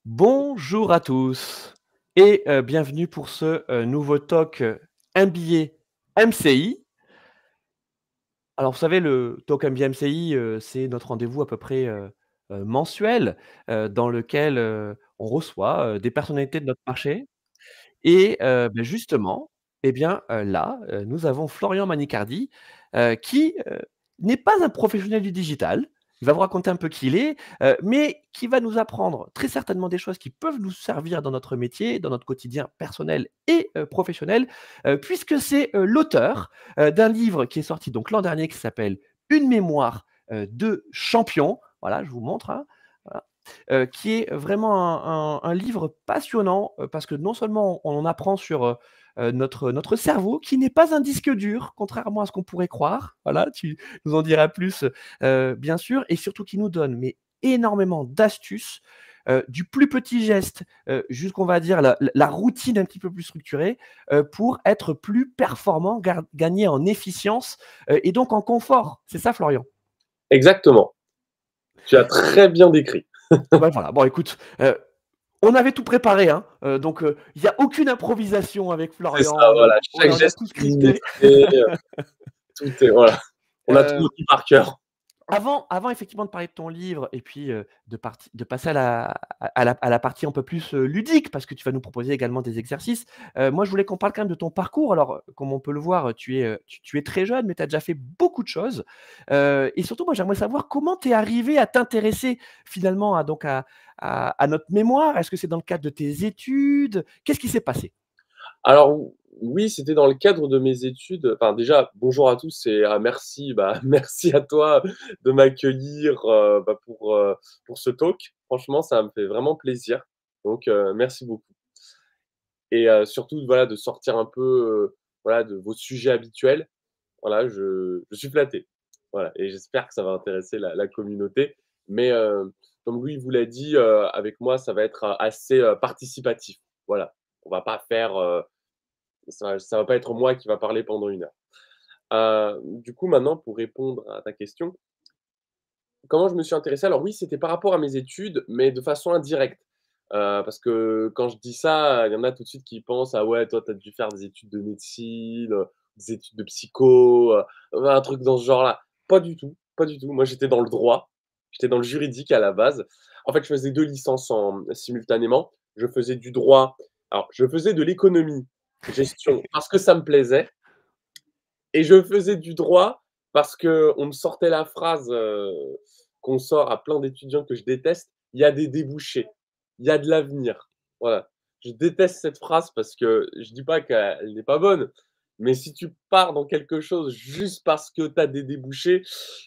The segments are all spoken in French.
Bonjour à tous et bienvenue pour ce, nouveau talk, MBA MCI. Alors vous savez le talk MBA MCI, c'est notre rendez-vous à peu près, mensuel, dans lequel, on reçoit, des personnalités de notre marché et justement, eh bien, là, nous avons Florian Manicardi, qui, n'est pas un professionnel du digital. Il va vous raconter un peu qui il est, mais qui va nous apprendre très certainement des choses qui peuvent nous servir dans notre métier, dans notre quotidien personnel et professionnel, puisque c'est, l'auteur, d'un livre qui est sorti donc l'an dernier qui s'appelle «Une mémoire, de champion». Voilà, je vous montre, hein, voilà. Qui est vraiment un livre passionnant, parce que non seulement on en apprend sur, notre cerveau qui n'est pas un disque dur, contrairement à ce qu'on pourrait croire. Voilà, tu nous en diras plus, bien sûr et surtout qui nous donne mais énormément d'astuces, du plus petit geste, jusqu'on va dire la routine un petit peu plus structurée, pour être plus performant, gagner en efficience, et donc en confort. C'est ça Florian? Exactement, tu as très bien décrit. Ah bah, voilà, bon écoute, on avait tout préparé, hein, donc il y a aucune improvisation avec C'est ça, Florian, voilà, chaque on a geste tout est scripté. millimétré, tout est voilà, on a tout Heu, retenu par cœur. avant effectivement de parler de ton livre et puis, de passer à la partie un peu plus, ludique parce que tu vas nous proposer également des exercices. Moi je voulais qu'on parle quand même de ton parcours. Alors, comme on peut le voir, tu es très jeune, mais tu as déjà fait beaucoup de choses. Et surtout moi j'aimerais savoir comment tu es arrivé à t'intéresser finalement à notre mémoire? Est-ce que c'est dans le cadre de tes études? Qu'est-ce qui s'est passé? Alors oui, c'était dans le cadre de mes études, enfin déjà, bonjour à tous et merci, merci à toi de m'accueillir, pour ce talk. Franchement, ça me fait vraiment plaisir, donc merci beaucoup et surtout, voilà, de sortir un peu, voilà, de vos sujets habituels. Voilà, je suis flatté. Voilà et j'espère que ça va intéresser la communauté. Mais, comme Louis vous l'a dit, avec moi, ça va être, assez, participatif. Voilà. On va pas faire, ça va pas être moi qui va parler pendant 1 heure. Du coup, maintenant pour répondre à ta question, comment je me suis intéressé? Alors oui, c'était par rapport à mes études, mais de façon indirecte. Parce que quand je dis ça, il y en a tout de suite qui pensent: «Ah ouais, toi, tu as dû faire des études de médecine, des études de psycho, un truc dans ce genre-là». Pas du tout, pas du tout. Moi, j'étais dans le droit, j'étais dans le juridique à la base. En fait, je faisais 2 licences en simultanément. Je faisais du droit, alors je faisais de l'économie, gestion parce que ça me plaisait et je faisais du droit parce qu'on me sortait la phrase, qu'on sort à plein d'étudiants que je déteste: «Il y a des débouchés, il y a de l'avenir». Voilà. Je déteste cette phrase parce que je dis pas qu'elle n'est pas bonne, mais si tu pars dans quelque chose juste parce que tu as des débouchés,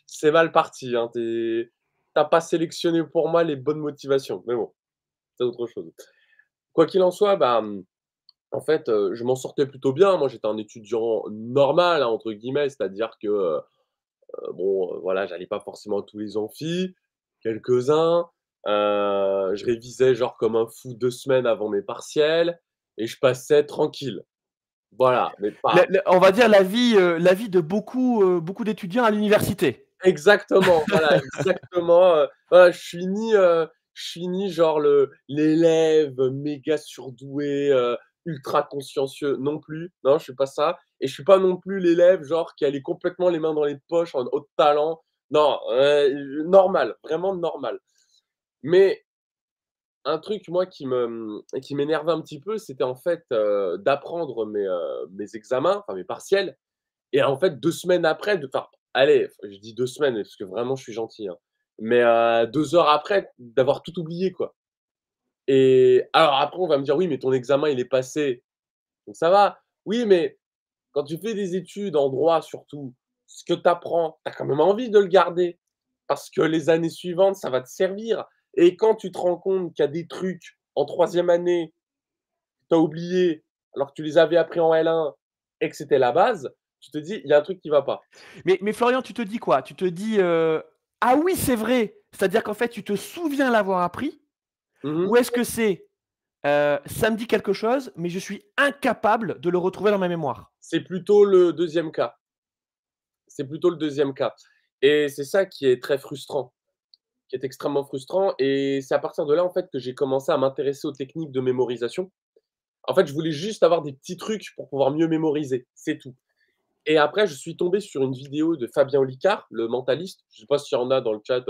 c'est mal parti, hein. Tu pas sélectionné pour moi les bonnes motivations, mais bon, c'est autre chose. Quoi qu'il en soit, en fait, je m'en sortais plutôt bien. Moi, j'étais un étudiant «normal», hein, entre guillemets, c'est-à-dire que, bon, voilà, j'allais pas forcément à tous les amphis, quelques-uns. Je révisais genre comme un fou 2 semaines avant mes partiels et je passais tranquille. Voilà, mais pas On va dire la vie de beaucoup d'étudiants à l'université. exactement, voilà, exactement, voilà, je suis ni genre l'élève méga surdoué, ultra consciencieux, non plus. Non, je suis pas ça et je suis pas non plus l'élève genre qui allait complètement les mains dans les poches en haut talent. Non, normal, vraiment normal. Mais un truc moi qui m'énervait un petit peu, c'était en fait, d'apprendre mes examens, enfin mes partiels et en fait 2 semaines après enfin allez, je dis 2 semaines parce que vraiment je suis gentil, hein, mais 2 heures après d'avoir tout oublié, quoi. Et alors après on va me dire: «Oui, mais ton examen il est passé, donc ça va». Oui, mais quand tu fais des études en droit surtout, ce que tu apprends, tu as quand même envie de le garder parce que les années suivantes, ça va te servir et quand tu te rends compte qu'il y a des trucs en 3e année que tu as oubliés alors que tu les avais appris en L1 et que c'était la base, tu te dis: «Il y a un truc qui va pas». Mais Florian, tu te dis quoi? Tu te dis, «Ah oui, c'est vrai!» c'est-à-dire qu'en fait, tu te souviens l'avoir appris? Mmh Ou mh. est-ce que c'est, «Ça me dit quelque chose, mais je suis incapable de le retrouver dans ma mémoire»? C'est plutôt le deuxième cas. C'est plutôt le deuxième cas et c'est ça qui est très frustrant. qui est extrêmement frustrant et c'est à partir de là, en fait, que j'ai commencé à m'intéresser aux techniques de mémorisation. En fait, je voulais juste avoir des petits trucs pour pouvoir mieux mémoriser, c'est tout. Et après, je suis tombé sur une vidéo de Fabien Olicard, le mentaliste. Je sais pas s'il y en a dans le chat,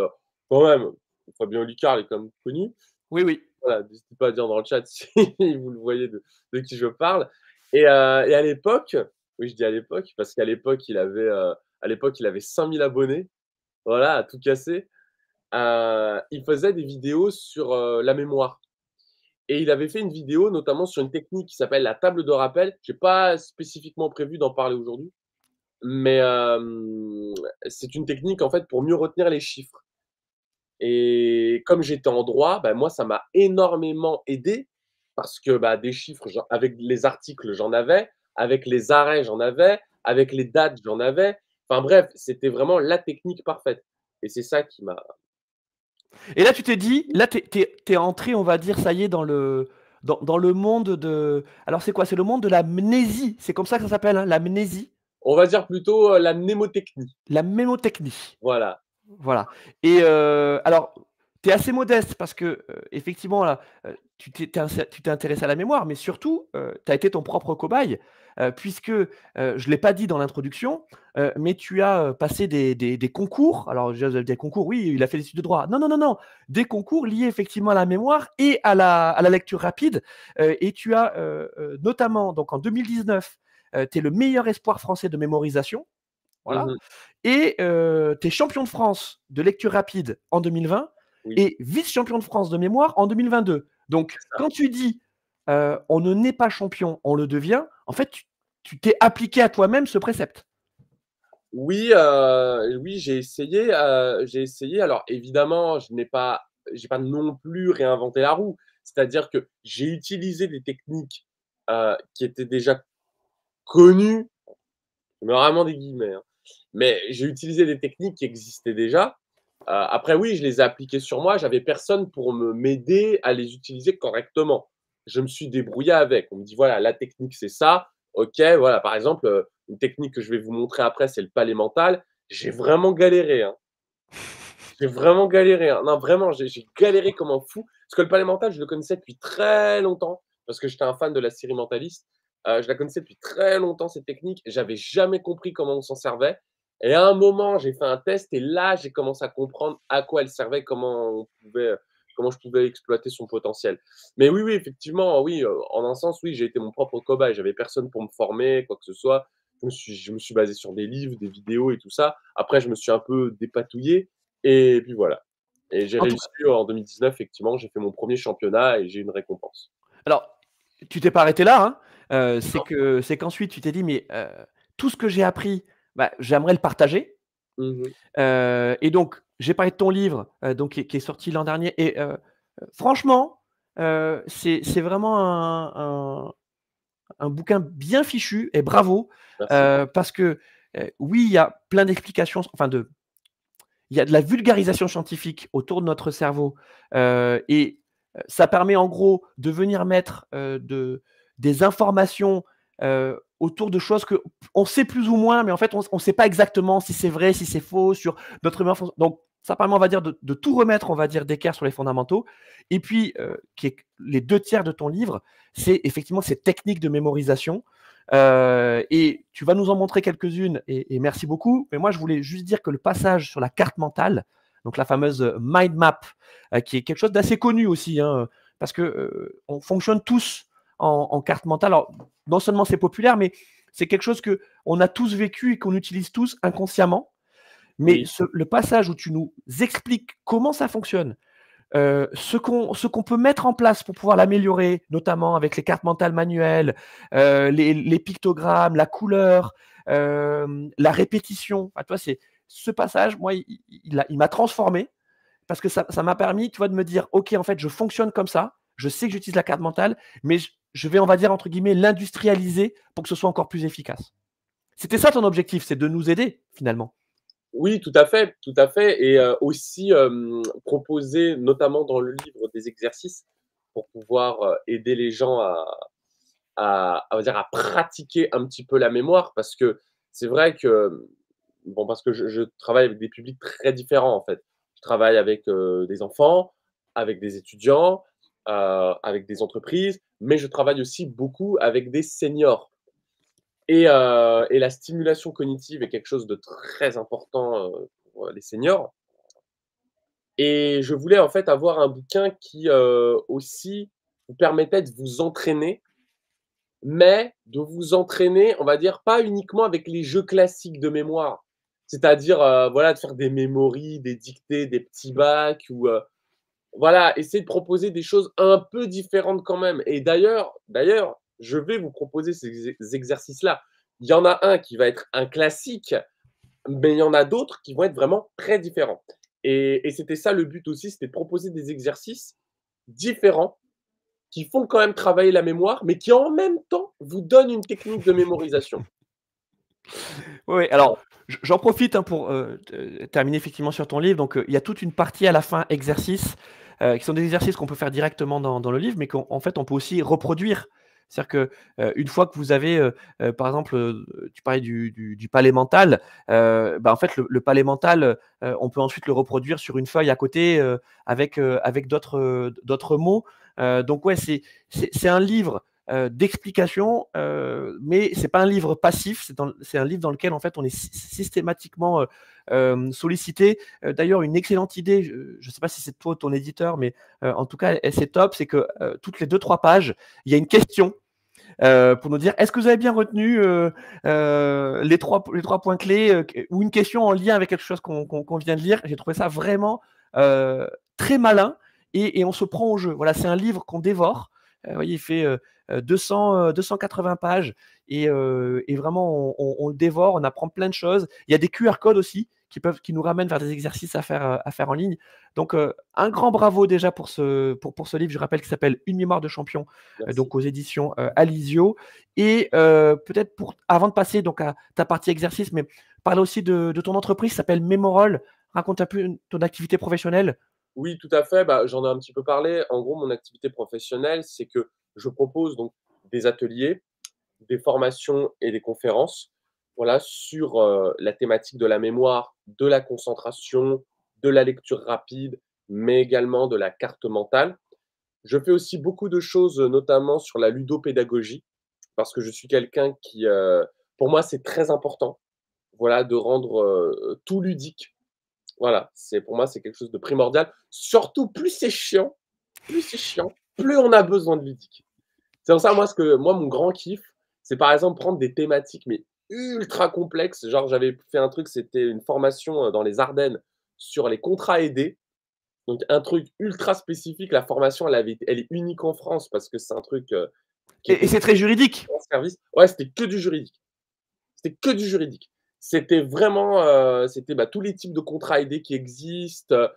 quand même, Fabien Olicard, il est quand même connu. Oui, oui. Voilà, n'hésitez pas à dire dans le chat si vous le voyez de qui je parle. Et à l'époque, oui, je dis à l'époque, parce qu'à l'époque, il avait 5 000 abonnés, voilà, à tout casser. Il faisait des vidéos sur, la mémoire et il avait fait une vidéo notamment sur une technique qui s'appelle la table de rappel. J'ai pas spécifiquement prévu d'en parler aujourd'hui, mais c'est une technique, en fait, pour mieux retenir les chiffres. Et comme j'étais en droit, bah, moi, ça m'a énormément aidé parce que, bah, des chiffres, avec les articles, j'en avais, avec les arrêts, j'en avais, avec les dates, j'en avais. Enfin bref, c'était vraiment la technique parfaite et c'est ça qui m'a Et là, tu t'es dit, là, tu es entré, on va dire, ça y est, dans le monde de. Alors, c'est quoi? C'est le monde de la mnésie. C'est comme ça que ça s'appelle, hein, la mnésie, on va dire plutôt, la mnémotechnie. la mémotechnie. Voilà. Voilà. Et alors, tu es assez modeste parce que, effectivement, là, tu t'es intéressé à la mémoire, mais surtout, tu as été ton propre cobaye, puisque, je ne l'ai pas dit dans l'introduction, mais tu as, passé des concours. Alors déjà, des concours, oui, il a fait des études de droit. Non, non, non, non, des concours liés effectivement à la mémoire et à la lecture rapide, et tu as, notamment donc en 2019, tu es le meilleur espoir français de mémorisation, voilà. Mmh. Et tu es champion de France de lecture rapide en 2020 Oui, et vice-champion de France de mémoire en 2022. Donc, c'est ça. quand tu dis on ne naît pas champion, on le devient, en fait, tu t'es appliqué à toi-même ce précepte. Oui, oui, j'ai essayé. Alors évidemment, j'ai pas non plus réinventé la roue. C'est-à-dire que j'ai utilisé des techniques, qui étaient déjà connues, je mets vraiment des guillemets, hein, mais j'ai utilisé des techniques qui existaient déjà. Après oui, je les ai appliquées sur moi, j'avais personne pour m'aider à les utiliser correctement. Je me suis débrouillé avec. On me dit: «Voilà, la technique, c'est ça». OK, voilà, par exemple, une technique que je vais vous montrer après, c'est le palais mental. J'ai vraiment galéré, hein. J'ai vraiment galéré, hein. Non, vraiment, j'ai galéré comme un fou. Parce que le palais mental, je le connaissais depuis très longtemps, parce que j'étais un fan de la série Mentalist. Je la connaissais depuis très longtemps, cette technique. J'avais jamais compris comment on s'en servait et à un moment, j'ai fait un test et là, j'ai commencé à comprendre à quoi elle servait, comment je pouvais exploiter son potentiel. Mais oui, oui, effectivement, oui, en un sens, oui, j'ai été mon propre cobaye. J'avais personne pour me former, quoi que ce soit. Je me suis basé sur des livres, des vidéos et tout ça. Après, je me suis un peu dépatouillé et puis voilà. Et j'ai En tout réussi cas, en 2019, effectivement, j'ai fait mon premier championnat et j'ai une récompense. alors, tu t'es pas arrêté là, hein. Non. C'est qu'ensuite tu t'es dit: «Mais tout ce que j'ai appris, bah, j'aimerais le partager». Mmh mh. Et donc, j'ai parlé de ton livre, donc qui est sorti l'an dernier et franchement, c'est vraiment un bouquin bien fichu et bravo, Merci. parce que, oui, il y a plein d'explications, enfin il y a de la vulgarisation scientifique autour de notre cerveau, et ça permet en gros de venir mettre, des informations, autour de choses qu'on sait plus ou moins, mais en fait on sait pas exactement si c'est vrai, si c'est faux sur notre mémoire fon donc ça permet, on va dire, de tout remettre, on va dire, d'équerre sur les fondamentaux et puis, qui est les 2 tiers de ton livre, c'est effectivement ces techniques de mémorisation, et tu vas nous en montrer quelques-unes et merci beaucoup. Mais moi, je voulais juste dire que le passage sur la carte mentale, donc la fameuse mind map, qui est quelque chose d'assez connu aussi, hein, parce que on fonctionne tous en carte mentale. Alors, non seulement c'est populaire, mais c'est quelque chose que on a tous vécu et qu'on utilise tous inconsciemment. Mais Oui, le passage où tu nous expliques comment ça fonctionne, ce qu'on peut mettre en place pour pouvoir l'améliorer, notamment avec les cartes mentales manuelles, les pictogrammes, la couleur, la répétition. Enfin, tu vois, c'est ce passage, moi, il m'a transformé parce que ça m'a permis, tu vois, de me dire, ok, en fait, je fonctionne comme ça. Je sais que j'utilise la carte mentale, mais je vais, on va dire entre guillemets, l'industrialiser pour que ce soit encore plus efficace. C'était ça ton objectif, c'est de nous aider finalement. oui, tout à fait et aussi, proposer notamment dans le livre des exercices pour pouvoir, aider les gens à on va dire à pratiquer un petit peu la mémoire parce que c'est vrai que, bon, parce que je travaille avec des publics très différents, en fait. Je travaille avec des enfants, avec des étudiants, avec des entreprises, mais je travaille aussi beaucoup avec des seniors. Et la stimulation cognitive est quelque chose de très important pour les seniors. Et je voulais en fait avoir un bouquin qui aussi vous permettait de vous entraîner, mais de vous entraîner, on va dire, pas uniquement avec les jeux classiques de mémoire. C'est-à-dire, voilà, de faire des mémories, des dictées, des petits bacs ou voilà, essayer de proposer des choses un peu différentes quand même. Et d'ailleurs, je vais vous proposer ces exercices-là. Il y en a un qui va être un classique, mais il y en a d'autres qui vont être vraiment très différents. Et c'était ça le but aussi, c'était de proposer des exercices différents qui font quand même travailler la mémoire, mais qui en même temps vous donnent une technique de mémorisation. Oui, alors j'en profite, hein, pour terminer effectivement sur ton livre. Donc, il y a toute une partie à la fin exercices, qui sont des exercices qu'on peut faire directement dans le livre, mais qu'en fait on peut aussi reproduire. C'est-à-dire que, une fois que vous avez, par exemple, tu parlais du palais mental, bah, en fait le palais mental, on peut ensuite le reproduire sur une feuille à côté, avec d'autres mots. Donc ouais, c'est un livre d'explication, mais c'est pas un livre passif, c'est un livre dans lequel en fait on est systématiquement sollicité. D'ailleurs, une excellente idée, je ne sais pas si c'est toi ou ton éditeur, mais en tout cas, c'est top, c'est que toutes les 2-3 pages, il y a une question pour nous dire est-ce que vous avez bien retenu les trois points clés, ou une question en lien avec quelque chose qu'on vient de lire. J'ai trouvé ça vraiment très malin et on se prend au jeu. Voilà, c'est un livre qu'on dévore. Vous voyez, il fait 280 pages et vraiment on le dévore, on apprend plein de choses. Il y a des QR codes aussi qui nous ramènent vers des exercices à faire en ligne. Donc un grand bravo déjà pour ce livre, je rappelle qu'il s'appelle Une mémoire de champion, Merci. donc aux éditions Alizio. Et peut-être avant de passer donc à ta partie exercice, mais parle aussi de ton entreprise qui s'appelle Memorol. Raconte un peu ton activité professionnelle. Oui, tout à fait. Bah, j'en ai un petit peu parlé. En gros, mon activité professionnelle, c'est que je propose donc des ateliers, des formations et des conférences, voilà, sur la thématique de la mémoire, de la concentration, de la lecture rapide, mais également de la carte mentale. Je fais aussi beaucoup de choses, notamment sur la ludopédagogie, parce que je suis quelqu'un qui, pour moi, c'est très important, voilà, de rendre tout ludique. Voilà, pour moi, c'est quelque chose de primordial. Surtout, plus c'est chiant, plus on a besoin de ludique. C'est pour ça, moi, mon grand kiff, c'est par exemple prendre des thématiques, mais ultra complexes. Genre, j'avais fait un truc, c'était une formation dans les Ardennes sur les contrats aidés. Donc, un truc ultra spécifique. La formation, elle est unique en France parce que c'est un truc qui Et était c'est très juridique. en service. Ouais, c'était que du juridique. C'était que du juridique. C'était vraiment, c'était, bah, tous les types de contrats aidés qui existent,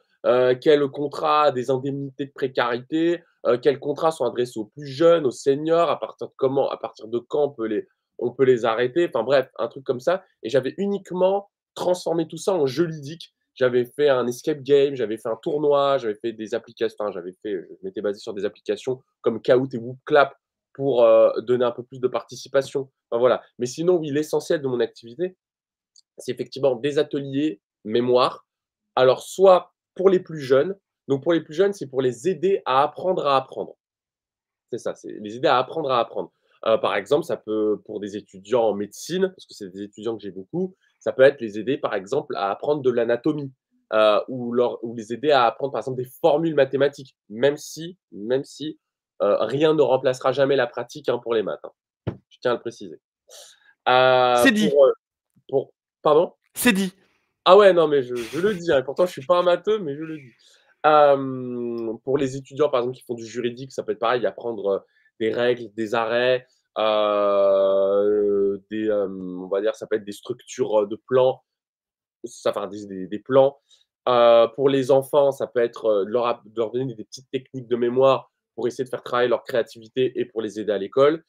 quels contrats des indemnités de précarité, quels contrats sont adressés aux plus jeunes, aux seniors, à partir de quand on peut les arrêter, enfin bref, un truc comme ça. Et j'avais uniquement transformé tout ça en jeu ludique. J'avais fait un escape game, j'avais fait un tournoi, j'avais fait des applications, enfin je m'étais basé sur des applications comme Kahoot et Whoopclap pour, donner un peu plus de participation. Enfin voilà. Mais sinon, oui, l'essentiel de mon activité, c'est effectivement des ateliers mémoire. Alors, soit pour les plus jeunes, donc pour les plus jeunes, c'est pour les aider à apprendre à apprendre. C'est ça, c'est les aider à apprendre à apprendre. Par exemple, ça peut, pour des étudiants en médecine, parce que c'est des étudiants que j'ai beaucoup, ça peut être les aider, par exemple, à apprendre de l'anatomie, ou les aider à apprendre, par exemple, des formules mathématiques, même si rien ne remplacera jamais la pratique, hein, pour les maths, hein. Je tiens à le préciser. Heu, C'est dit. pour, heu, pour pardon? C'est dit. Ah ouais, non, mais je le dis, hein, et pourtant je suis pas un matheux, mais je le dis. Pour les étudiants, par exemple, qui font du juridique, ça peut être pareil, apprendre, des règles, des arrêts, on va dire, ça peut être des structures, de plans, enfin des plans. Pour les enfants, ça peut être, de leur donner des petites techniques de mémoire pour essayer de faire travailler leur créativité et pour les aider à l'école.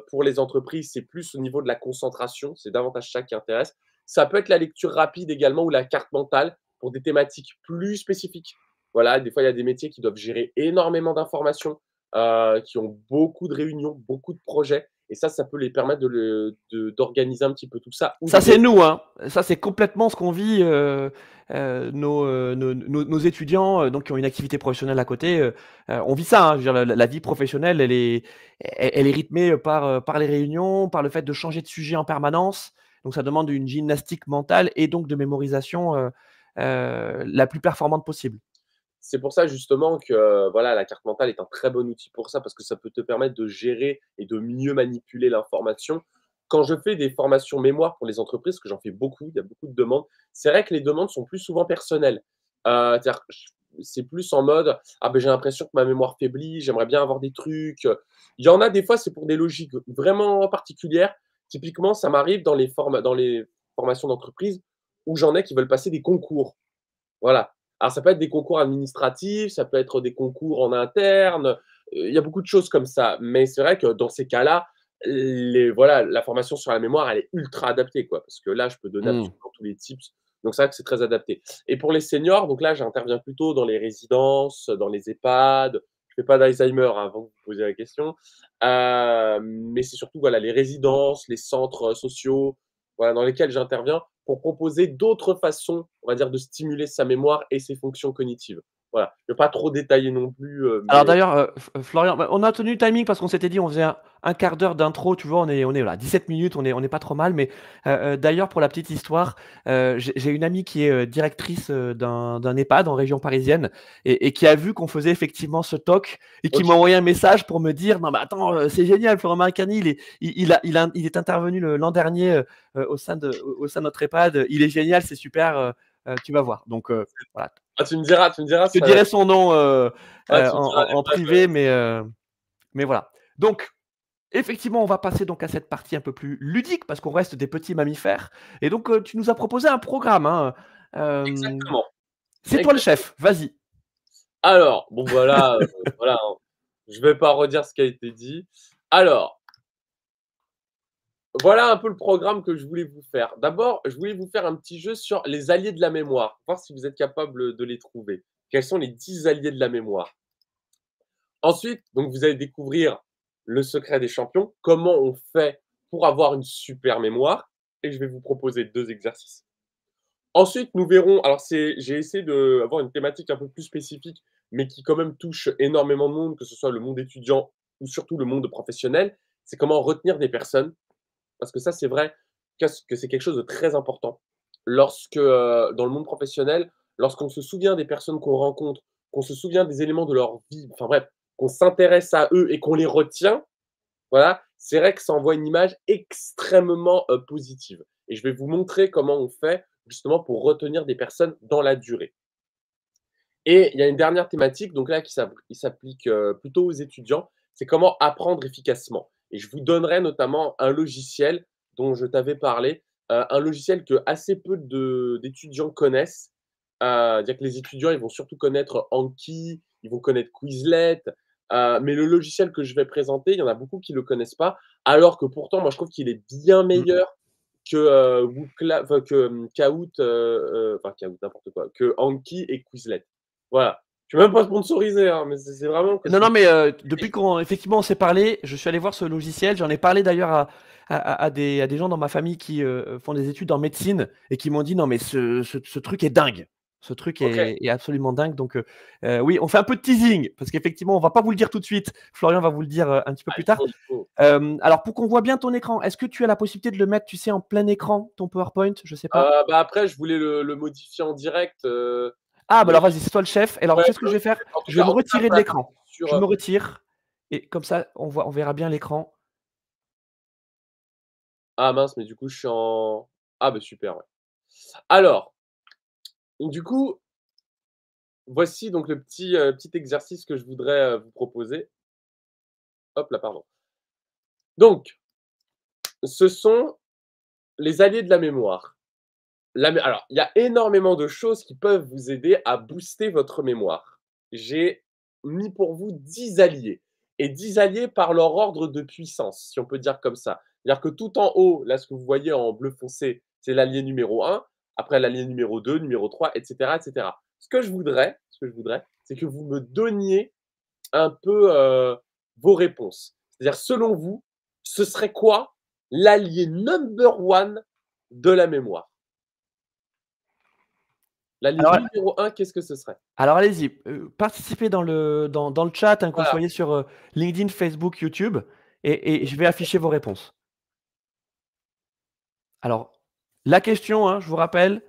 Pour les entreprises, c'est plus au niveau de la concentration, c'est davantage ça qui intéresse. Ça peut être la lecture rapide également ou la carte mentale pour des thématiques plus spécifiques. Voilà, des fois, il y a des métiers qui doivent gérer énormément d'informations, qui ont beaucoup de réunions, beaucoup de projets et ça peut les permettre d'organiser un petit peu tout ça ou Ça, de c'est les nous, hein. Ça, c'est complètement ce qu'on vit, nos étudiants, donc qui ont une activité professionnelle à côté, on vit ça, hein. Je veux dire la vie professionnelle, elle est rythmée, par les réunions, par le fait de changer de sujet en permanence. Donc ça demande une gymnastique mentale et donc de mémorisation, la plus performante possible. C'est pour ça justement que, voilà, la carte mentale est un très bon outil pour ça, parce que ça peut te permettre de gérer et de mieux manipuler l'information. Quand je fais des formations mémoire pour les entreprises, parce que j'en fais beaucoup, il y a beaucoup de demandes, c'est vrai que les demandes sont plus souvent personnelles. C'est-à-dire ch c'est plus en mode: «Ah ben j'ai l'impression que ma mémoire faiblit, j'aimerais bien avoir des trucs». Il y en a des fois, c'est pour des logiques vraiment particulières. Typiquement, ça m'arrive dans les formations d'entreprise où j'en ai qui veulent passer des concours. Voilà. Alors ça peut être des concours administratifs, ça peut être des concours en interne, il y a beaucoup de choses comme ça. Mais c'est vrai que dans ces cas-là, voilà, la formation sur la mémoire, elle est ultra adaptée, quoi. Parce que là, je peux donner Mmh. absolument tous les tips. Donc c'est vrai que c'est très adapté. Et pour les seniors, donc là, j'interviens plutôt dans les résidences, dans les EHPAD. Je fais pas d'Alzheimer, hein, avant que vous posiez la question. Mais c'est surtout, voilà, les résidences, les centres, sociaux, voilà, dans lesquels j'interviens pour proposer d'autres façons, on va dire, de stimuler sa mémoire et ses fonctions cognitives. Voilà, je ne vais pas trop détailler non plus, Alors mais d'ailleurs, Florian, bah, on a tenu le timing parce qu'on s'était dit on faisait un 1/4 d'heure d'intro, tu vois? On est voilà 17 minutes, on est pas trop mal, mais d'ailleurs pour la petite histoire, j'ai une amie qui est, directrice, d'un EHPAD en région parisienne et qui a vu qu'on faisait effectivement ce talk et qui OK, m'a envoyé un message pour me dire: «Non mais attends, c'est génial, Florian Marcani, il est intervenu l'an dernier, au sein de notre EHPAD, il est génial, c'est super, tu vas voir». Donc voilà, ah, tu me diras, je te ça dirai son nom, ouais, tu me diras en l'EHPAD, privé, mais voilà. Donc, effectivement, on va passer donc à cette partie un peu plus ludique parce qu'on reste des petits mammifères. Et donc, tu nous as proposé un programme, hein. Hem, exactement, c'est toi le exact chef, vas-y. alors, bon voilà, voilà, hein, je vais pas redire ce qui a été dit. Alors, voilà un peu le programme que je voulais vous faire. D'abord, je voulais vous faire un petit jeu sur les alliés de la mémoire, voir si vous êtes capable de les trouver. Quels sont les 10 alliés de la mémoire? Ensuite, donc vous allez découvrir le secret des champions, comment on fait pour avoir une super mémoire, et je vais vous proposer 2 exercices. Ensuite, nous verrons, alors j'ai essayé d'avoir une thématique un peu plus spécifique, mais qui quand même touche énormément de monde, que ce soit le monde étudiant ou surtout le monde professionnel. C'est comment retenir des personnes, parce que ça, c'est vrai que c'est quelque chose de très important. Lorsque, dans le monde professionnel, lorsqu'on se souvient des personnes qu'on rencontre, qu'on se souvient des éléments de leur vie, enfin bref, qu'on s'intéresse à eux et qu'on les retient, voilà, c'est vrai que ça envoie une image extrêmement, positive, et je vais vous montrer comment on fait justement pour retenir des personnes dans la durée. Et il y a une dernière thématique, donc là, qui s'applique, plutôt aux étudiants, c'est comment apprendre efficacement. Et je vous donnerai notamment un logiciel dont je t'avais parlé, un logiciel que assez peu d'étudiants connaissent. Dire que les étudiants, ils vont surtout connaître Anki, ils vont connaître Quizlet, mais le logiciel que je vais présenter, il y en a beaucoup qui ne le connaissent pas, alors que pourtant, moi, je trouve qu'il est bien Mmh. meilleur que, Wooclap, enfin que, Kahoot, enfin Kahoot, n'importe quoi, que Anki et Quizlet. Voilà. Je suis même pas sponsorisé, hein, mais c'est vraiment que Non, c'est non, mais depuis qu'on effectivement on s'est parlé, je suis allé voir ce logiciel. J'en ai parlé d'ailleurs à des gens dans ma famille qui, font des études en médecine et qui m'ont dit: «Non mais ce truc est dingue. Ce truc OK. est absolument dingue». Donc oui, on fait un peu de teasing parce qu'effectivement, on va pas vous le dire tout de suite. Florian va vous le dire, un petit peu Ah, plus il tard. faut, il faut. Alors pour qu'on voit bien ton écran, est-ce que tu as la possibilité de le mettre, tu sais, en plein écran, ton PowerPoint? Je sais pas. Bah, après, je voulais le modifier en direct, Ah bah mais alors vas-y, c'est toi le chef. Et alors tu ouais, sais ce que je vais faire? en tout Je vais cas me en tout cas retirer de voilà, l'écran. sur, Je me retire et comme ça on verra bien l'écran. ah mince, mais du coup, je suis en ah bah, super, ouais. Alors, du coup, voici donc le petit exercice que je voudrais, vous proposer. Hop là, pardon. Donc, ce sont les alliés de la mémoire. Alors, il y a énormément de choses qui peuvent vous aider à booster votre mémoire. J'ai mis pour vous 10 alliés, et 10 alliés par leur ordre de puissance, si on peut dire comme ça. C'est-à-dire que tout en haut, là, ce que vous voyez en bleu foncé, c'est l'allié numéro 1, après l'allié numéro 2, numéro 3, et cetera, et cetera. Ce que je voudrais, c'est que vous me donniez un peu, vos réponses. C'est-à-dire selon vous, ce serait quoi l'allié number one de la mémoire? L'allié Alors numéro un, qu'est-ce que ce serait? alors allez-y, participez dans le chat, hein, que vous Voilà. soyez sur, LinkedIn, Facebook, YouTube et je vais afficher vos réponses. Alors, la question, hein, je vous rappelle,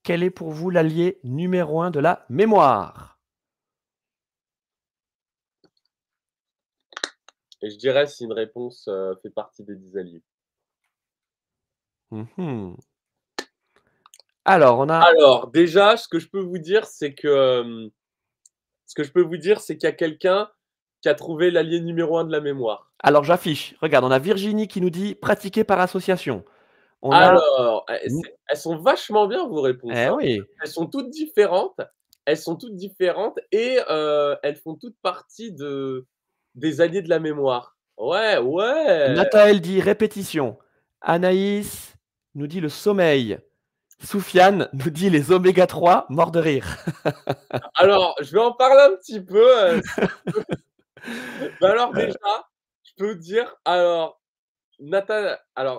quel est pour vous l'allié numéro un de la mémoire? Et je dirais si une réponse, fait partie des 10 alliés. Mmh. Alors on a Alors déjà, ce que je peux vous dire, c'est que, ce que je peux vous dire, c'est qu'il y a quelqu'un qui a trouvé l'allié numéro un de la mémoire. alors j'affiche, regarde, on a Virginie qui nous dit: «Pratiquer par association». On a Alors, N elles sont vachement bien vos réponses, eh hein. oui, Elles sont toutes différentes, elles sont toutes différentes et elles font toutes partie des alliés de la mémoire. Ouais, ouais! Nathaël dit: «Répétition». Anaïs nous dit: «Le sommeil». Soufiane nous dit: «Les oméga 3», mort de rire. Alors, je vais en parler un petit peu, si bah, alors déjà, je peux dire, alors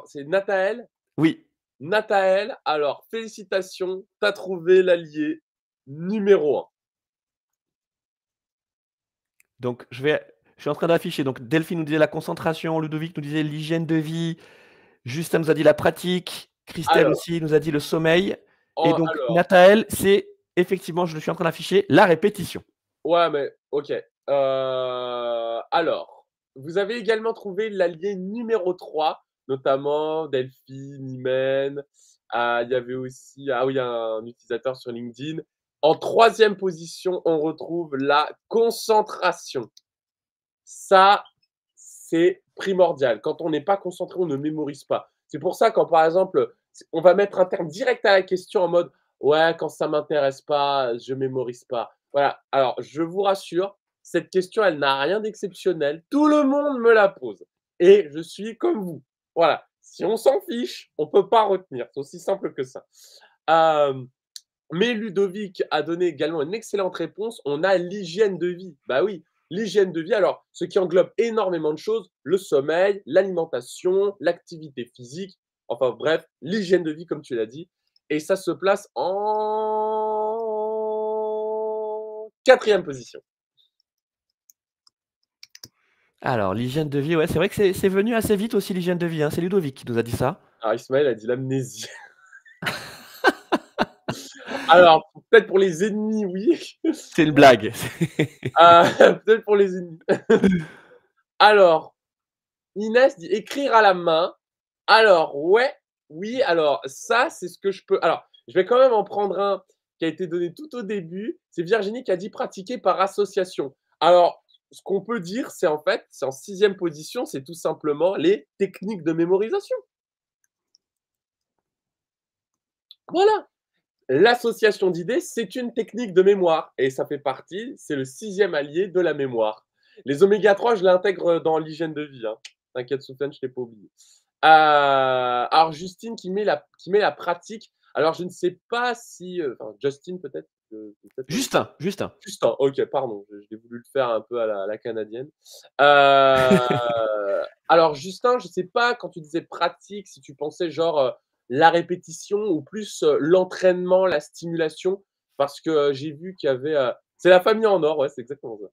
c'est Nathaël. Oui, Nathaël, alors félicitations, tu as trouvé l'allié numéro un. donc je suis en train d'afficher, donc Delphine nous disait la concentration, Ludovic nous disait l'hygiène de vie, Justin nous a dit la pratique, Christelle Alors aussi nous a dit le sommeil et donc alors Nathaël, c'est effectivement, je le suis en train d'afficher, la répétition. ouais, mais OK. Alors, vous avez également trouvé l'allié numéro 3, notamment Delphine, Imen, il y avait aussi ah oui, un utilisateur sur LinkedIn. En troisième position, on retrouve la concentration. Ça, c'est primordial. Quand on n'est pas concentré, on ne mémorise pas. C'est pour ça quand, par exemple, on va mettre un terme direct à la question en mode: «Ouais, quand ça m'intéresse pas, je mémorise pas». Voilà. Alors, je vous rassure, cette question, elle n'a rien d'exceptionnel. Tout le monde me la pose et je suis comme vous. Voilà. Si on s'en fiche, on peut pas retenir. C'est aussi simple que ça. Hem, mais Ludovic a donné également une excellente réponse. On a l'hygiène de vie. Bah oui, l'hygiène de vie, alors, ce qui englobe énormément de choses, le sommeil, l'alimentation, l'activité physique, enfin bref, l'hygiène de vie, comme tu l'as dit. Et ça se place en quatrième position. Alors l'hygiène de vie, ouais, c'est vrai que c'est venu assez vite aussi l'hygiène de vie, hein. C'est Ludovic qui nous a dit ça. Alors, Ismaël a dit l'amnésie. Alors, peut-être pour les ennemis, oui. C'est une blague. Peut-être pour les ennemis. Alors, Inès dit écrire à la main. Alors, ouais, oui, alors ça, c'est ce que je peux. Alors, je vais quand même en prendre un qui a été donné tout au début. C'est Virginie qui a dit pratiquer par association. Alors, ce qu'on peut dire, c'est en fait, c'est en sixième position, c'est tout simplement les techniques de mémorisation. Voilà. L'association d'idées, c'est une technique de mémoire et ça fait partie, c'est le sixième allié de la mémoire. Les oméga 3, je l'intègre dans l'hygiène de vie, hein. T'inquiète, Soufiane, je ne t'ai pas oublié. Alors, Justine qui met la pratique. Alors, je ne sais pas si. Enfin, Justine, peut-être. Justin, Justin. Justin, ok, pardon. J'ai voulu le faire un peu à la canadienne. Euh, alors, Justin, je ne sais pas, quand tu disais pratique, si tu pensais genre la répétition ou plus l'entraînement, la stimulation, parce que j'ai vu qu'il y avait. C'est la famille en or, ouais, c'est exactement ça.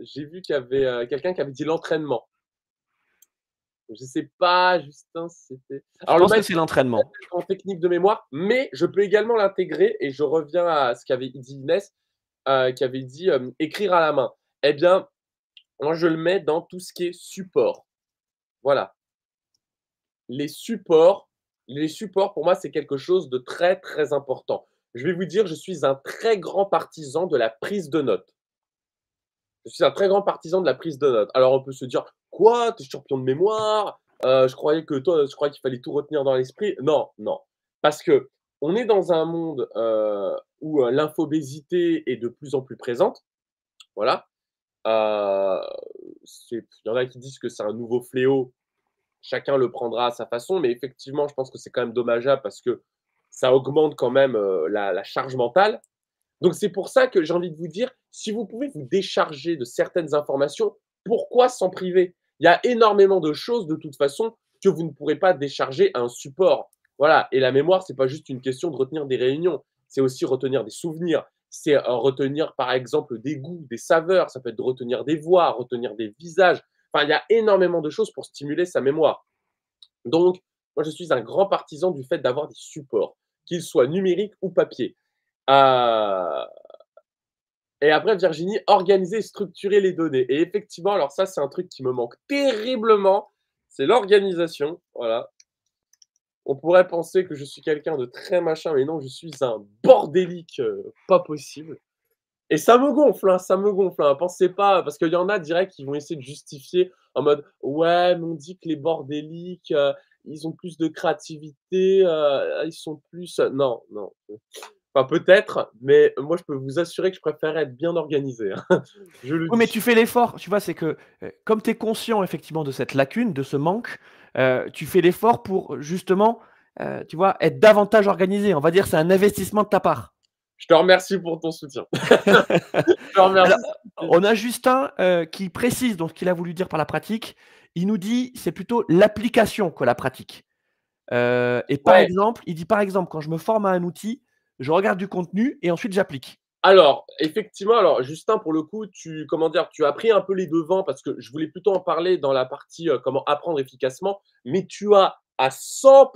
J'ai vu qu'il y avait quelqu'un qui avait dit l'entraînement. Je sais pas, Justin, si c'était. Je Alors, le pense que mindset c'est l'entraînement. en technique de mémoire, mais je peux également l'intégrer et je reviens à ce qu'avait dit Inès, qui avait dit écrire à la main. Eh bien, moi, je le mets dans tout ce qui est support. Voilà. Les supports, les supports, pour moi, c'est quelque chose de très, très important. Je vais vous dire, je suis un très grand partisan de la prise de notes. Je suis un très grand partisan de la prise de notes. Alors, on peut se dire, quoi, tu es champion de mémoire? Je croyais qu'il fallait tout retenir dans l'esprit. Non, non. Parce que on est dans un monde où l'infobésité est de plus en plus présente. Voilà. Euh, il y en a qui disent que c'est un nouveau fléau. Chacun le prendra à sa façon. Mais effectivement, je pense que c'est quand même dommageable parce que ça augmente quand même la charge mentale. Donc c'est pour ça que j'ai envie de vous dire, si vous pouvez vous décharger de certaines informations, pourquoi s'en priver? Il y a énormément de choses, de toute façon, que vous ne pourrez pas décharger à un support. Voilà, et la mémoire, c'est pas juste une question de retenir des réunions, c'est aussi retenir des souvenirs, c'est retenir, par exemple, des goûts, des saveurs, ça peut être de retenir des voix, retenir des visages. Enfin, il y a énormément de choses pour stimuler sa mémoire. Donc, moi, je suis un grand partisan du fait d'avoir des supports, qu'ils soient numériques ou papier. Heu et après, Virginie, organiser et structurer les données. Et effectivement, alors ça, c'est un truc qui me manque terriblement, c'est l'organisation. Voilà. On pourrait penser que je suis quelqu'un de très machin, mais non, je suis un bordélique, pas possible. Et ça me gonfle, hein, ça me gonfle, hein. Pensez pas, parce qu'il y en a direct qui vont essayer de justifier en mode: «Ouais, mais on dit que les bordéliques, ils ont plus de créativité, ils sont plus» non, non. Enfin peut-être, mais moi je peux vous assurer que je préfère être bien organisé, hein. Je le Oui, mais dis. tu fais l'effort, tu vois? C'est que, comme tu es conscient effectivement de cette lacune, de ce manque, tu fais l'effort pour justement, tu vois, être davantage organisé. On va dire, c'est un investissement de ta part. Je te remercie pour ton soutien. Je te Alors, remercie. on a Justin, qui précise donc ce qu'il a voulu dire par la pratique. Il nous dit: «C'est plutôt l'application que la pratique». Et par Ouais. exemple, il dit: «Par exemple, quand je me forme à un outil, je regarde du contenu et ensuite j'applique». Alors, effectivement, alors Justin, pour le coup, tu comment dire? Tu as pris un peu les devants parce que je voulais plutôt en parler dans la partie, comment apprendre efficacement, mais tu as à 100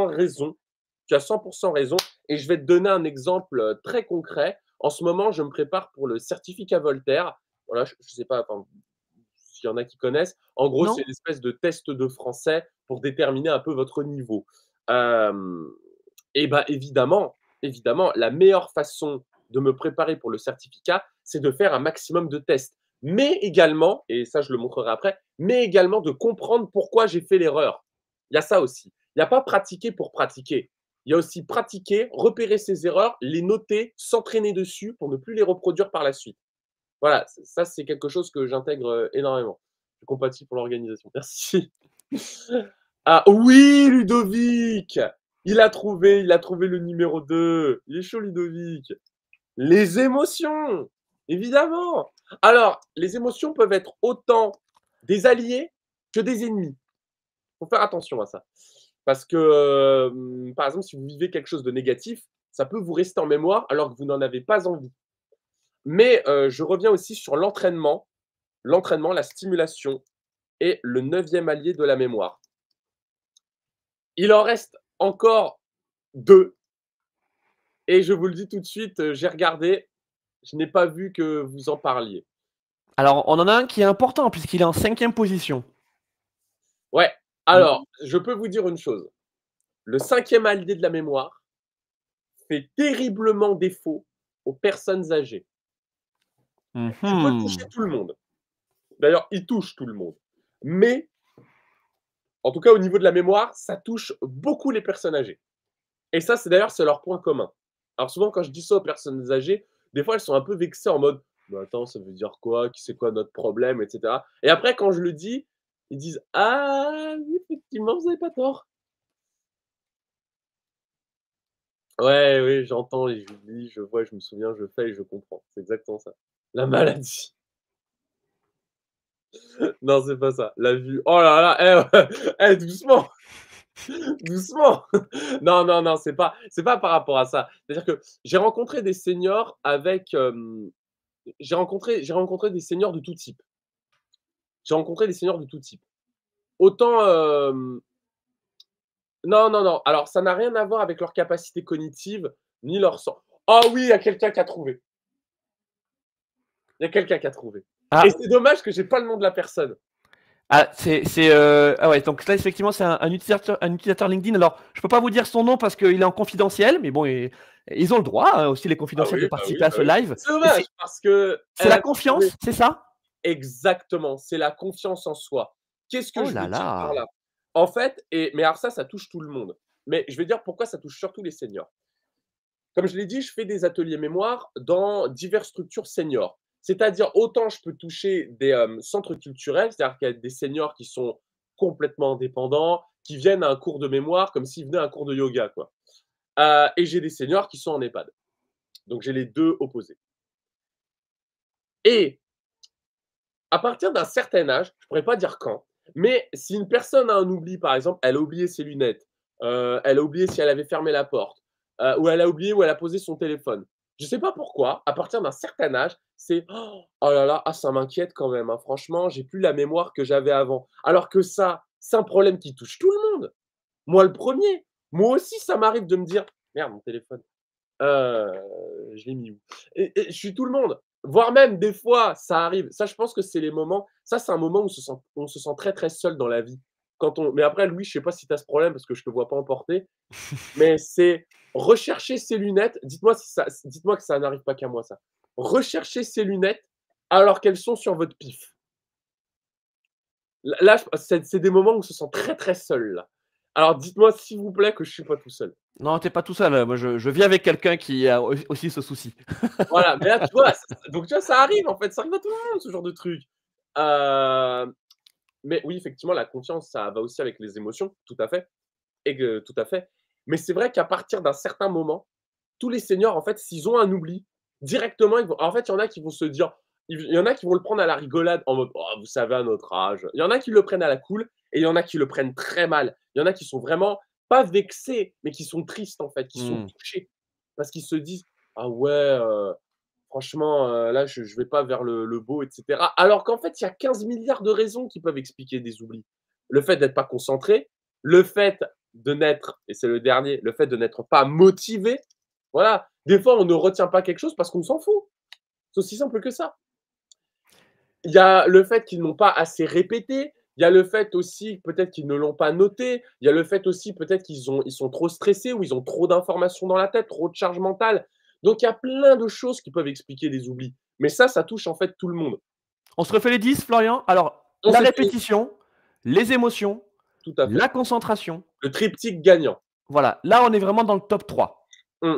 raison. Tu as 100 raison et je vais te donner un exemple, très concret. En ce moment, je me prépare pour le certificat Voltaire. Voilà, je sais pas, enfin, s'il y en a qui connaissent. En gros, c'est Non? une espèce de test de français pour déterminer un peu votre niveau. Hem et bah, évidemment, la meilleure façon de me préparer pour le certificat, c'est de faire un maximum de tests. Mais également, et ça je le montrerai après, mais également de comprendre pourquoi j'ai fait l'erreur. Il y a ça aussi. Il n'y a pas pratiquer pour pratiquer. Il y a aussi pratiquer, repérer ses erreurs, les noter, s'entraîner dessus pour ne plus les reproduire par la suite. Voilà, ça c'est quelque chose que j'intègre énormément. Je compatis pour l'organisation. Merci. Ah oui, Ludovic! Il a trouvé le numéro 2. Il est chaud, Ludovic. Les émotions, évidemment. Alors, les émotions peuvent être autant des alliés que des ennemis. Il faut faire attention à ça. Parce que, par exemple, si vous vivez quelque chose de négatif, ça peut vous rester en mémoire alors que vous n'en avez pas envie. Mais je reviens aussi sur l'entraînement, la stimulation est le neuvième allié de la mémoire. Il en reste encore 2 et je vous le dis tout de suite, j'ai regardé, je n'ai pas vu que vous en parliez. Alors, on en a un qui est important puisqu'il est en 5e position. Ouais, Mmh. alors je peux vous dire une chose, le cinquième allié de la mémoire fait terriblement défaut aux personnes âgées. Tu peux toucher Mmh. tout le monde. D'ailleurs, il touche tout le monde. Mais en tout cas au niveau de la mémoire, ça touche beaucoup les personnes âgées. Et ça, c'est d'ailleurs, c'est leur point commun. Alors souvent, quand je dis ça aux personnes âgées, des fois, elles sont un peu vexées en mode: «Mais attends, ça veut dire quoi? Qui c'est quoi notre problème?» et cetera. Et après, quand je le dis, ils disent: «Ah oui, effectivement, vous avez pas tort». Ouais, oui, j'entends et j'oublie, je vois, je me souviens, je fais et je comprends. C'est exactement ça. La maladie. Non, c'est pas ça. La vue. Oh là là, doucement, doucement. Non, non, non, c'est pas par rapport à ça. C'est-à-dire que j'ai rencontré des seniors avec, j'ai rencontré des seniors de tout type. J'ai rencontré des seniors de tout type. Autant, non, non, non, alors ça n'a rien à voir avec leur capacité cognitive, ni leur sang. Ah oui, il y a quelqu'un qui a trouvé. Il y a quelqu'un qui a trouvé. Et Ah, c'est dommage que j'ai pas le nom de la personne. ah ouais, donc là, effectivement, c'est un utilisateur LinkedIn. Alors, je peux pas vous dire son nom parce qu'il est en confidentiel, mais bon, ils ont le droit, hein, aussi les Ah confidentiels, de oui, bah oui, participer à bah ce oui. live. C'est Et dommage c'est parce qu'elle c'est la a trouvé. confiance, c'est ça? Exactement, c'est la confiance en soi. Qu'est-ce que Oh je là veux dire par là! là? En fait, mais alors ça touche tout le monde. Mais je vais dire pourquoi ça touche surtout les seniors. Comme je l'ai dit, je fais des ateliers mémoire dans diverses structures seniors. C'est-à-dire, autant je peux toucher des centres culturels, c'est-à-dire qu'il y a des seniors qui sont complètement indépendants, qui viennent à un cours de mémoire comme s'ils venaient à un cours de yoga, quoi. Et j'ai des seniors qui sont en EHPAD. Donc j'ai les deux opposés. Et À partir d'un certain âge, je pourrais pas dire quand, mais si une personne a un oubli, par exemple, elle a oublié ses lunettes, elle a oublié si elle avait fermé la porte, ou elle a oublié où elle a posé son téléphone. Je sais pas pourquoi, à partir d'un certain âge, c'est: «Oh là là, ah ça m'inquiète quand même, hein, franchement, j'ai plus la mémoire que j'avais avant». Alors que ça, c'est un problème qui touche tout le monde. Moi le premier. Moi aussi, ça m'arrive de me dire: «Merde, mon téléphone». Heu, je l'ai mis où? Et je suis tout le monde. Voire même des fois, ça arrive. Ça, je pense que c'est les moments ça, c'est un moment où on se sent très, très seul dans la vie. Quand on mais après, Louis, je sais pas si tu as ce problème parce que je te vois pas emporter, mais c'est rechercher ses lunettes. Dites-moi que ça n'arrive pas qu'à moi ça. Rechercher ses lunettes alors qu'elles sont sur votre pif. Là, c'est des moments où on se sent très, très seul là. Alors dites-moi s'il vous plaît que je suis pas tout seul. Non, tu es pas tout seul, moi je vis avec quelqu'un qui a aussi ce souci. Voilà, mais là, tu vois, donc tu vois, ça arrive en fait, ça arrive à tout le monde ce genre de truc. Heu, mais oui, effectivement, la confiance, ça va aussi avec les émotions, tout à fait et que tout à fait. Mais c'est vrai qu'à partir d'un certain moment, tous les seniors, en fait, s'ils ont un oubli, directement, ils vont en fait, il y en a qui vont se dire il y en a qui vont le prendre à la rigolade en mode: «Oh, vous savez, à notre âge». Il y en a qui le prennent à la cool et il y en a qui le prennent très mal. Il y en a qui sont vraiment pas vexés, mais qui sont tristes, en fait, qui sont Mmh. touchés parce qu'ils se disent: «Ah ouais, franchement, là, je vais pas vers le beau et cetera». Alors qu'en fait, il y a 15 milliards de raisons qui peuvent expliquer des oublis. Le fait d'être pas concentré, le fait de n'être et c'est le dernier, le fait de n'être pas motivé. Voilà, des fois, on ne retient pas quelque chose parce qu'on s'en fout. C'est aussi simple que ça. Il y a le fait qu'ils n'ont pas assez répété, il y a le fait aussi peut-être qu'ils ne l'ont pas noté, il y a le fait aussi peut-être ils sont trop stressés ou ils ont trop d'informations dans la tête, trop de charge mentale. Donc il y a plein de choses qui peuvent expliquer des oublis. Mais ça touche en fait tout le monde. On se refait les 10, Florian? Alors, On la s'est fait répétition, les émotions, tout à fait. la concentration. Le triptyque gagnant. Voilà, là, on est vraiment dans le top 3. Mmh.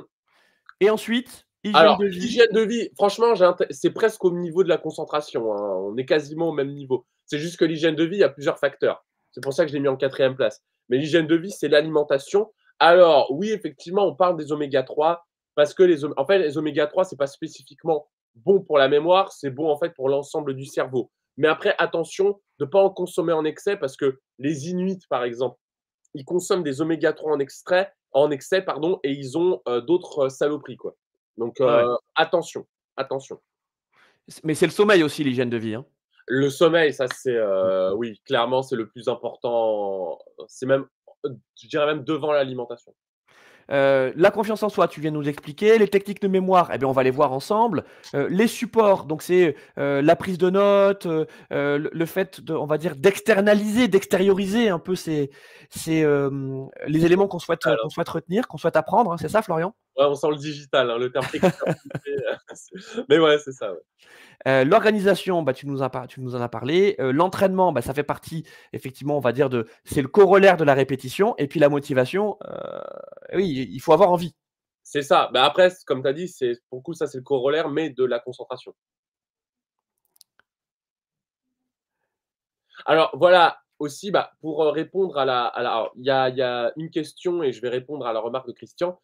Et ensuite, hygiène Alors, de vie. l'hygiène de vie, franchement, c'est presque au niveau de la concentration, hein. On est quasiment au même niveau. C'est juste que l'hygiène de vie, il y a plusieurs facteurs. C'est pour ça que je l'ai mis en quatrième place. Mais l'hygiène de vie, c'est l'alimentation. Alors, oui, effectivement, on parle des oméga 3 parce que en fait, les oméga 3, c'est pas spécifiquement bon pour la mémoire, c'est bon en fait pour l'ensemble du cerveau. Mais après, attention de ne pas en consommer en excès parce que les Inuits, par exemple, ils consomment des oméga 3 en excès, pardon, et ils ont d'autres saloperies, quoi. Donc, Ouais, ouais. attention, attention. Mais c'est le sommeil aussi, l'hygiène de vie, hein. Le sommeil, ça c'est, Mmh. oui, clairement, c'est le plus important. C'est même, je dirais même devant l'alimentation. La confiance en soi, tu viens de nous expliquer. Les techniques de mémoire, eh bien, on va les voir ensemble. Les supports, donc c'est la prise de notes, le fait de, on va dire, d'externaliser, d'extérioriser un peu les éléments qu'on souhaite retenir, qu'on souhaite apprendre, hein, c'est ça, Florian? Ouais, on sent le digital, hein, le terme externalisé, mais ouais, c'est ça, ouais. L'organisation, bah, tu nous en as parlé. L'entraînement, bah, ça fait partie, effectivement, on va dire, c'est le corollaire de la répétition. Et puis la motivation, oui, il faut avoir envie. C'est ça. Bah, après, comme tu as dit, c'est pour le coup, ça c'est le corollaire, mais de la concentration. Alors voilà, aussi, bah, pour, répondre alors il y a une question et je vais répondre à la remarque de Christian.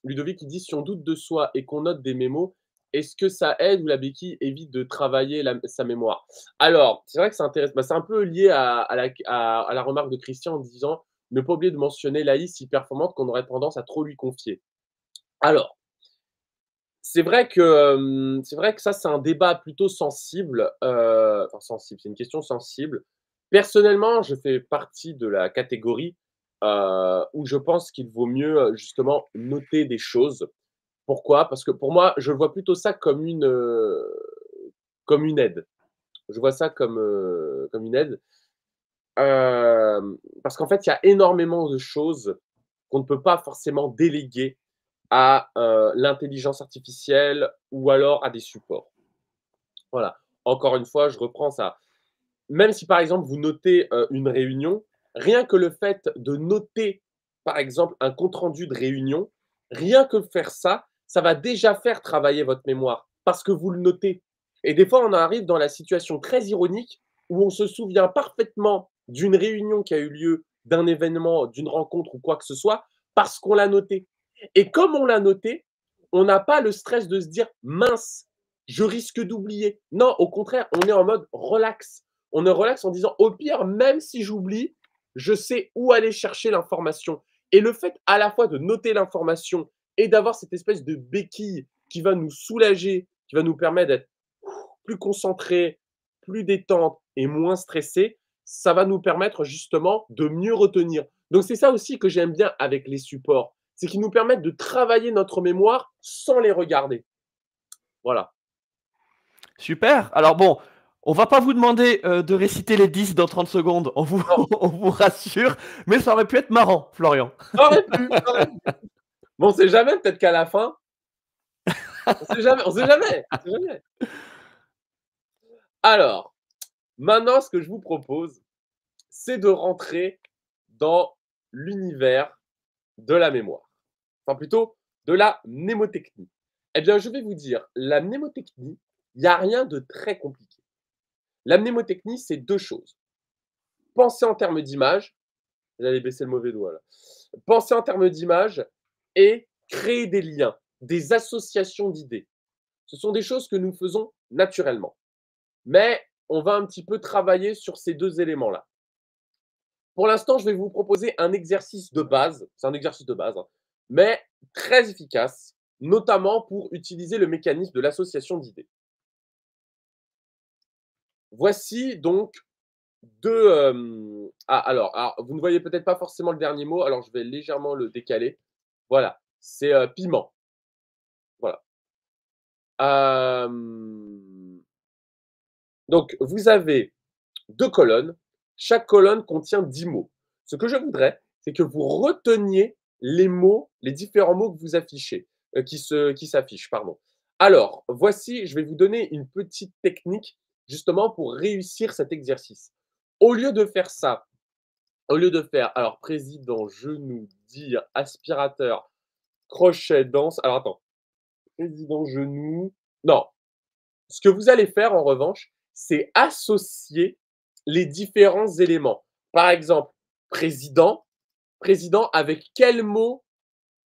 Ludovic, il dit: «Si on doute de soi et qu'on note des mémos, est-ce que ça aide ou la béquille évite de travailler sa mémoire?» Alors, c'est vrai que c'est intéressant. Bah, c'est un peu lié à la remarque de Christian en disant: «Ne pas oublier de mentionner la liste si performante qu'on aurait tendance à trop lui confier». Alors, c'est vrai que ça, c'est un débat plutôt sensible, enfin sensible, c'est une question sensible. Personnellement, je fais partie de la catégorie, où je pense qu'il vaut mieux, justement noter des choses. Pourquoi? Parce que pour moi, je vois plutôt ça comme une aide. Je vois ça comme une aide, parce qu'en fait, il y a énormément de choses qu'on ne peut pas forcément déléguer à, l'intelligence artificielle ou alors à des supports. Voilà. Encore une fois, je reprends ça. Même si, par exemple, vous notez, une réunion, rien que le fait de noter, par exemple, un compte rendu de réunion, rien que faire ça, ça va déjà faire travailler votre mémoire parce que vous le notez et des fois, on arrive dans la situation très ironique où on se souvient parfaitement d'une réunion qui a eu lieu, d'un événement, d'une rencontre ou quoi que ce soit, parce qu'on l'a noté et comme on l'a noté, on n'a pas le stress de se dire: «Mince, je risque d'oublier. Non, au contraire, on est en mode relax. On est relax en disant, au pire, même si j'oublie, je sais où aller chercher l'information. Et le fait à la fois de noter l'information et d'avoir cette espèce de béquille qui va nous soulager, qui va nous permettre d'être plus concentré, plus détente et moins stressé, ça va nous permettre justement de mieux retenir. Donc c'est ça aussi que j'aime bien avec les supports, c'est qu'ils nous permettent de travailler notre mémoire sans les regarder. Voilà. Super. Alors bon, on va pas vous demander de réciter les 10 dans 30 secondes, on vous, Non, on vous rassure, mais ça aurait pu être marrant, Florian. ça aurait pu, ça aurait pu. Mais on sait jamais, peut-être qu'à la fin, on sait jamais, on sait jamais, on sait jamais. Alors, maintenant, ce que je vous propose, c'est de rentrer dans l'univers de la mémoire. Enfin plutôt de la mnémotechnie. Eh bien, je vais vous dire, la mnémotechnie, il n'y a rien de très compliqué. La mnémotechnie, c'est 2 choses. Penser en termes d'images, j'allais baisser le mauvais doigt là. Penser en termes d'images et créer des liens, des associations d'idées. Ce sont des choses que nous faisons naturellement. Mais on va un petit peu travailler sur ces 2 éléments-là. Pour l'instant, je vais vous proposer un exercice de base, c'est un exercice de base, hein, mais très efficace, notamment pour utiliser le mécanisme de l'association d'idées. Voici donc 2. Alors, vous ne voyez peut-être pas forcément le dernier mot, alors je vais légèrement le décaler. Voilà, c'est piment. Voilà. Donc, vous avez 2 colonnes. Chaque colonne contient 10 mots. Ce que je voudrais, c'est que vous reteniez les mots, les différents mots que vous affichez, qui s'affichent, pardon. Alors, voici, je vais vous donner une petite technique justement pour réussir cet exercice. Au lieu de faire ça, au lieu de faire, alors, président, genou, dire, aspirateur, crochet, danse. Alors, attends, président, genou. Non, ce que vous allez faire en revanche, c'est associer les différents éléments. Par exemple, président, président avec quel mot?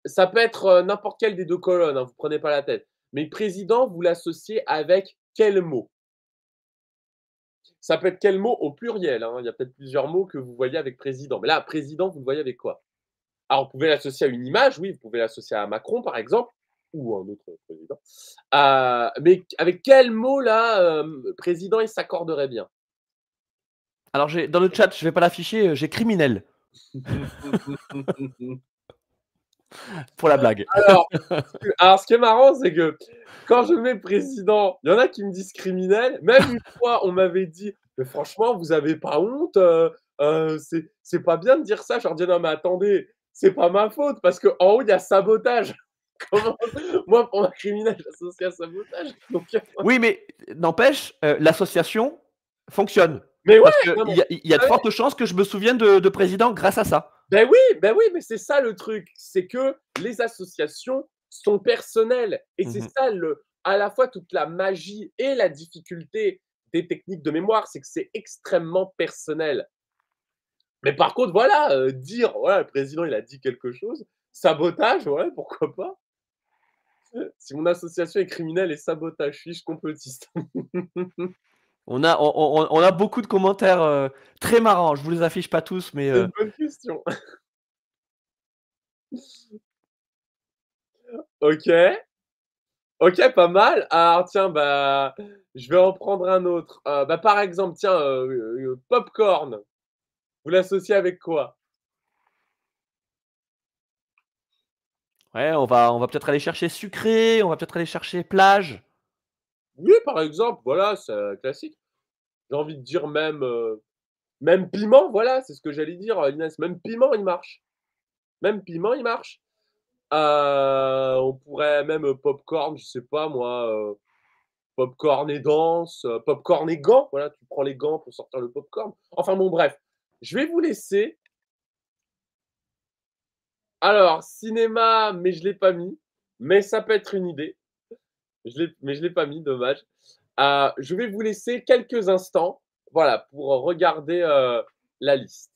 Ça peut être n'importe quelle des 2 colonnes, hein, vous ne prenez pas la tête. Mais président, vous l'associez avec quel mot? Ça peut être quel mot au pluriel, hein, il y a peut-être plusieurs mots que vous voyez avec président. Mais là, président, vous le voyez avec quoi? Alors, vous pouvez l'associer à une image, oui, vous pouvez l'associer à Macron, par exemple, ou un autre président. Mais avec quel mot là, président, il s'accorderait bien? Alors j'ai dans le chat, je vais pas l'afficher, j'ai criminel pour la blague. Alors, alors ce qui est marrant, c'est que quand je mets président, il y en a qui me disent criminel. Même une fois, on m'avait dit: «Mais franchement, vous avez pas honte, c'est pas bien de dire ça». Je leur dis: «Non mais attendez, c'est pas ma faute parce qu'en haut, il y a sabotage». Comment moi pour moi criminel, j'associe à sabotage donc Oui, mais n'empêche, l'association fonctionne. mais ouais, Parce qu'il non mais y a de ouais, fortes chances que je me souvienne de président grâce à ça. ben oui, mais c'est ça le truc, c'est que les associations sont personnelles et c'est Mmh. ça le à la fois toute la magie et la difficulté des techniques de mémoire, c'est que c'est extrêmement personnel. Mais par contre, voilà, dire: «Ouais, le président, il a dit quelque chose», sabotage, ouais, pourquoi pas? Si mon association est criminelle et sabotage, suis-je complotiste? On a beaucoup de commentaires, très marrants. Je vous les affiche pas tous, mais C'est une bonne question. OK. OK, pas mal. Alors tiens, bah, je vais en prendre un autre. Bah, par exemple, tiens, popcorn, vous l'associez avec quoi? ouais, on va peut-être aller chercher sucré, on va peut-être aller chercher plage. Oui, par exemple, voilà, c'est classique. J'ai envie de dire même, même piment, voilà, c'est ce que j'allais dire, Inès, même piment, il marche. Même piment, il marche. On pourrait même, popcorn, je sais pas moi, popcorn et danse, popcorn et gants, voilà, tu prends les gants pour sortir le popcorn. Enfin bon, bref, je vais vous laisser. Alors, cinéma, mais je l'ai pas mis, mais ça peut être une idée. Je l'ai pas mis, dommage. Je vais vous laisser quelques instants, voilà, pour regarder, la liste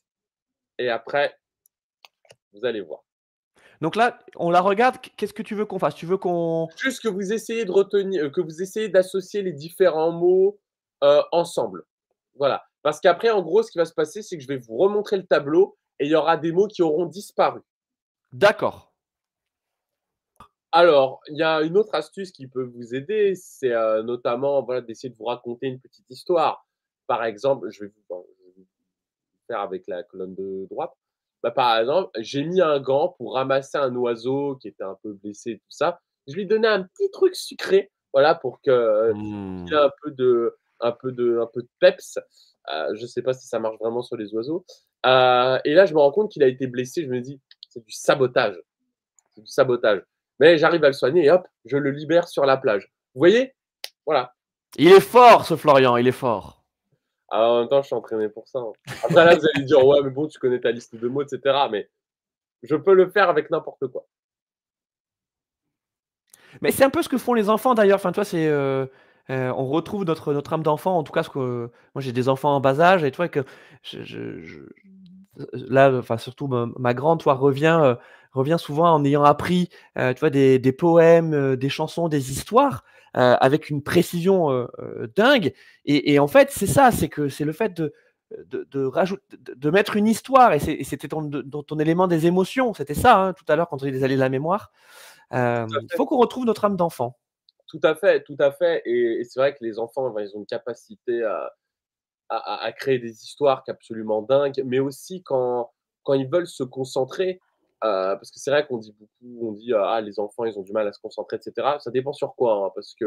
et après, vous allez voir. Donc là, on la regarde, qu'est-ce que tu veux qu'on fasse? Tu veux qu'on Juste que vous essayez de retenir, que vous essayez d'associer les différents mots, ensemble. Voilà. Parce qu'après, en gros, ce qui va se passer, c'est que je vais vous remontrer le tableau et il y aura des mots qui auront disparu. d'accord. Alors, il y a une autre astuce qui peut vous aider, c'est, notamment, voilà, d'essayer de vous raconter une petite histoire. Par exemple, je vais vous faire avec la colonne de droite. Bah, par exemple, j'ai mis un gant pour ramasser un oiseau qui était un peu blessé et tout ça. Je lui ai donné un petit truc sucré, voilà, pour que, qu'il Mmh. ait un peu de peps. Je sais pas si ça marche vraiment sur les oiseaux. Et là, je me rends compte qu'il a été blessé. Je me dis: «C'est du sabotage, c'est du sabotage». Mais j'arrive à le soigner et hop, je le libère sur la plage. Vous voyez? Voilà. Il est fort ce Florian, il est fort. Ah, en même temps, je suis entraîné pour ça, hein. Après là, vous allez dire: «Ouais, mais bon, tu connais ta liste de mots et cetera», mais je peux le faire avec n'importe quoi. Mais c'est un peu ce que font les enfants d'ailleurs. Enfin, toi, on retrouve notre âme d'enfant. En tout cas, ce que moi, j'ai des enfants en bas âge et tu vois que je là, enfin, surtout ma grande, toi, revient souvent en ayant appris, tu vois, des poèmes, des chansons, des histoires, avec une précision, dingue et en fait, c'est ça, c'est que c'est le fait de rajout de mettre une histoire et c'était ton élément des émotions, c'était ça, hein, tout à l'heure quand on disait aller de la mémoire. Tout à Il fait, faut qu'on retrouve notre âme d'enfant. tout à fait et c'est vrai que les enfants, ben, ils ont une capacité à créer des histoires qui absolument dingues, mais aussi quand ils veulent se concentrer, parce que c'est vrai qu'on dit beaucoup, on dit: «Ah, les enfants, ils ont du mal à se concentrer» et cetera. Ça dépend sur quoi, hein, parce qu'à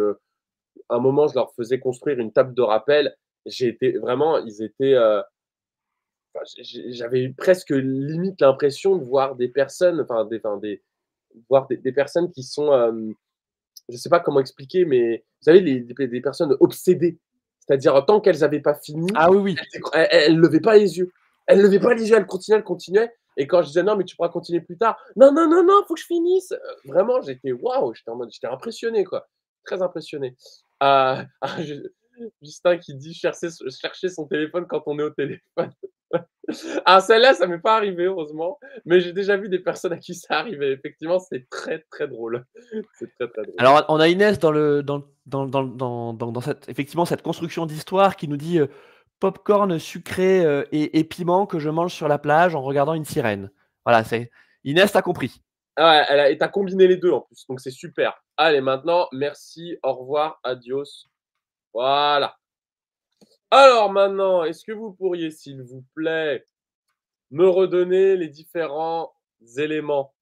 un moment, je leur faisais construire une table de rappel. J'ai été vraiment, ils étaient, enfin, j'avais eu presque limite l'impression de voir des personnes, enfin des voir des personnes qui sont, je sais pas comment expliquer, mais vous savez, des personnes obsédées. C'est-à-dire, tant qu'elles avaient pas fini, Ah oui, oui. elles levaient pas les yeux. Elles levaient pas les yeux, elles continuaient et quand je disais: «Non, mais tu pourras continuer plus tard». «Non, non, non, non, faut que je finisse!» Vraiment, j'étais waouh, j'étais en mode j'étais impressionné, quoi, très impressionné. Ju Justin qui dit: «Chercher son téléphone quand on est au téléphone». Ah, celle-là, ça m'est pas arrivé heureusement, mais j'ai déjà vu des personnes à qui ça arrivait. Effectivement, c'est très, très drôle. C'est très, très drôle. Alors, on a Inès dans cette effectivement, cette construction d'histoire qui nous dit, «Popcorn sucré, et piment que je mange sur la plage en regardant une sirène». Voilà, c'est Inès, tu compris. Ah ouais, elle a et tu combiné les 2 en plus, donc c'est super. Allez maintenant, merci, au revoir, adios. Voilà. Alors maintenant, est-ce que vous pourriez, s'il vous plaît, me redonner les différents éléments?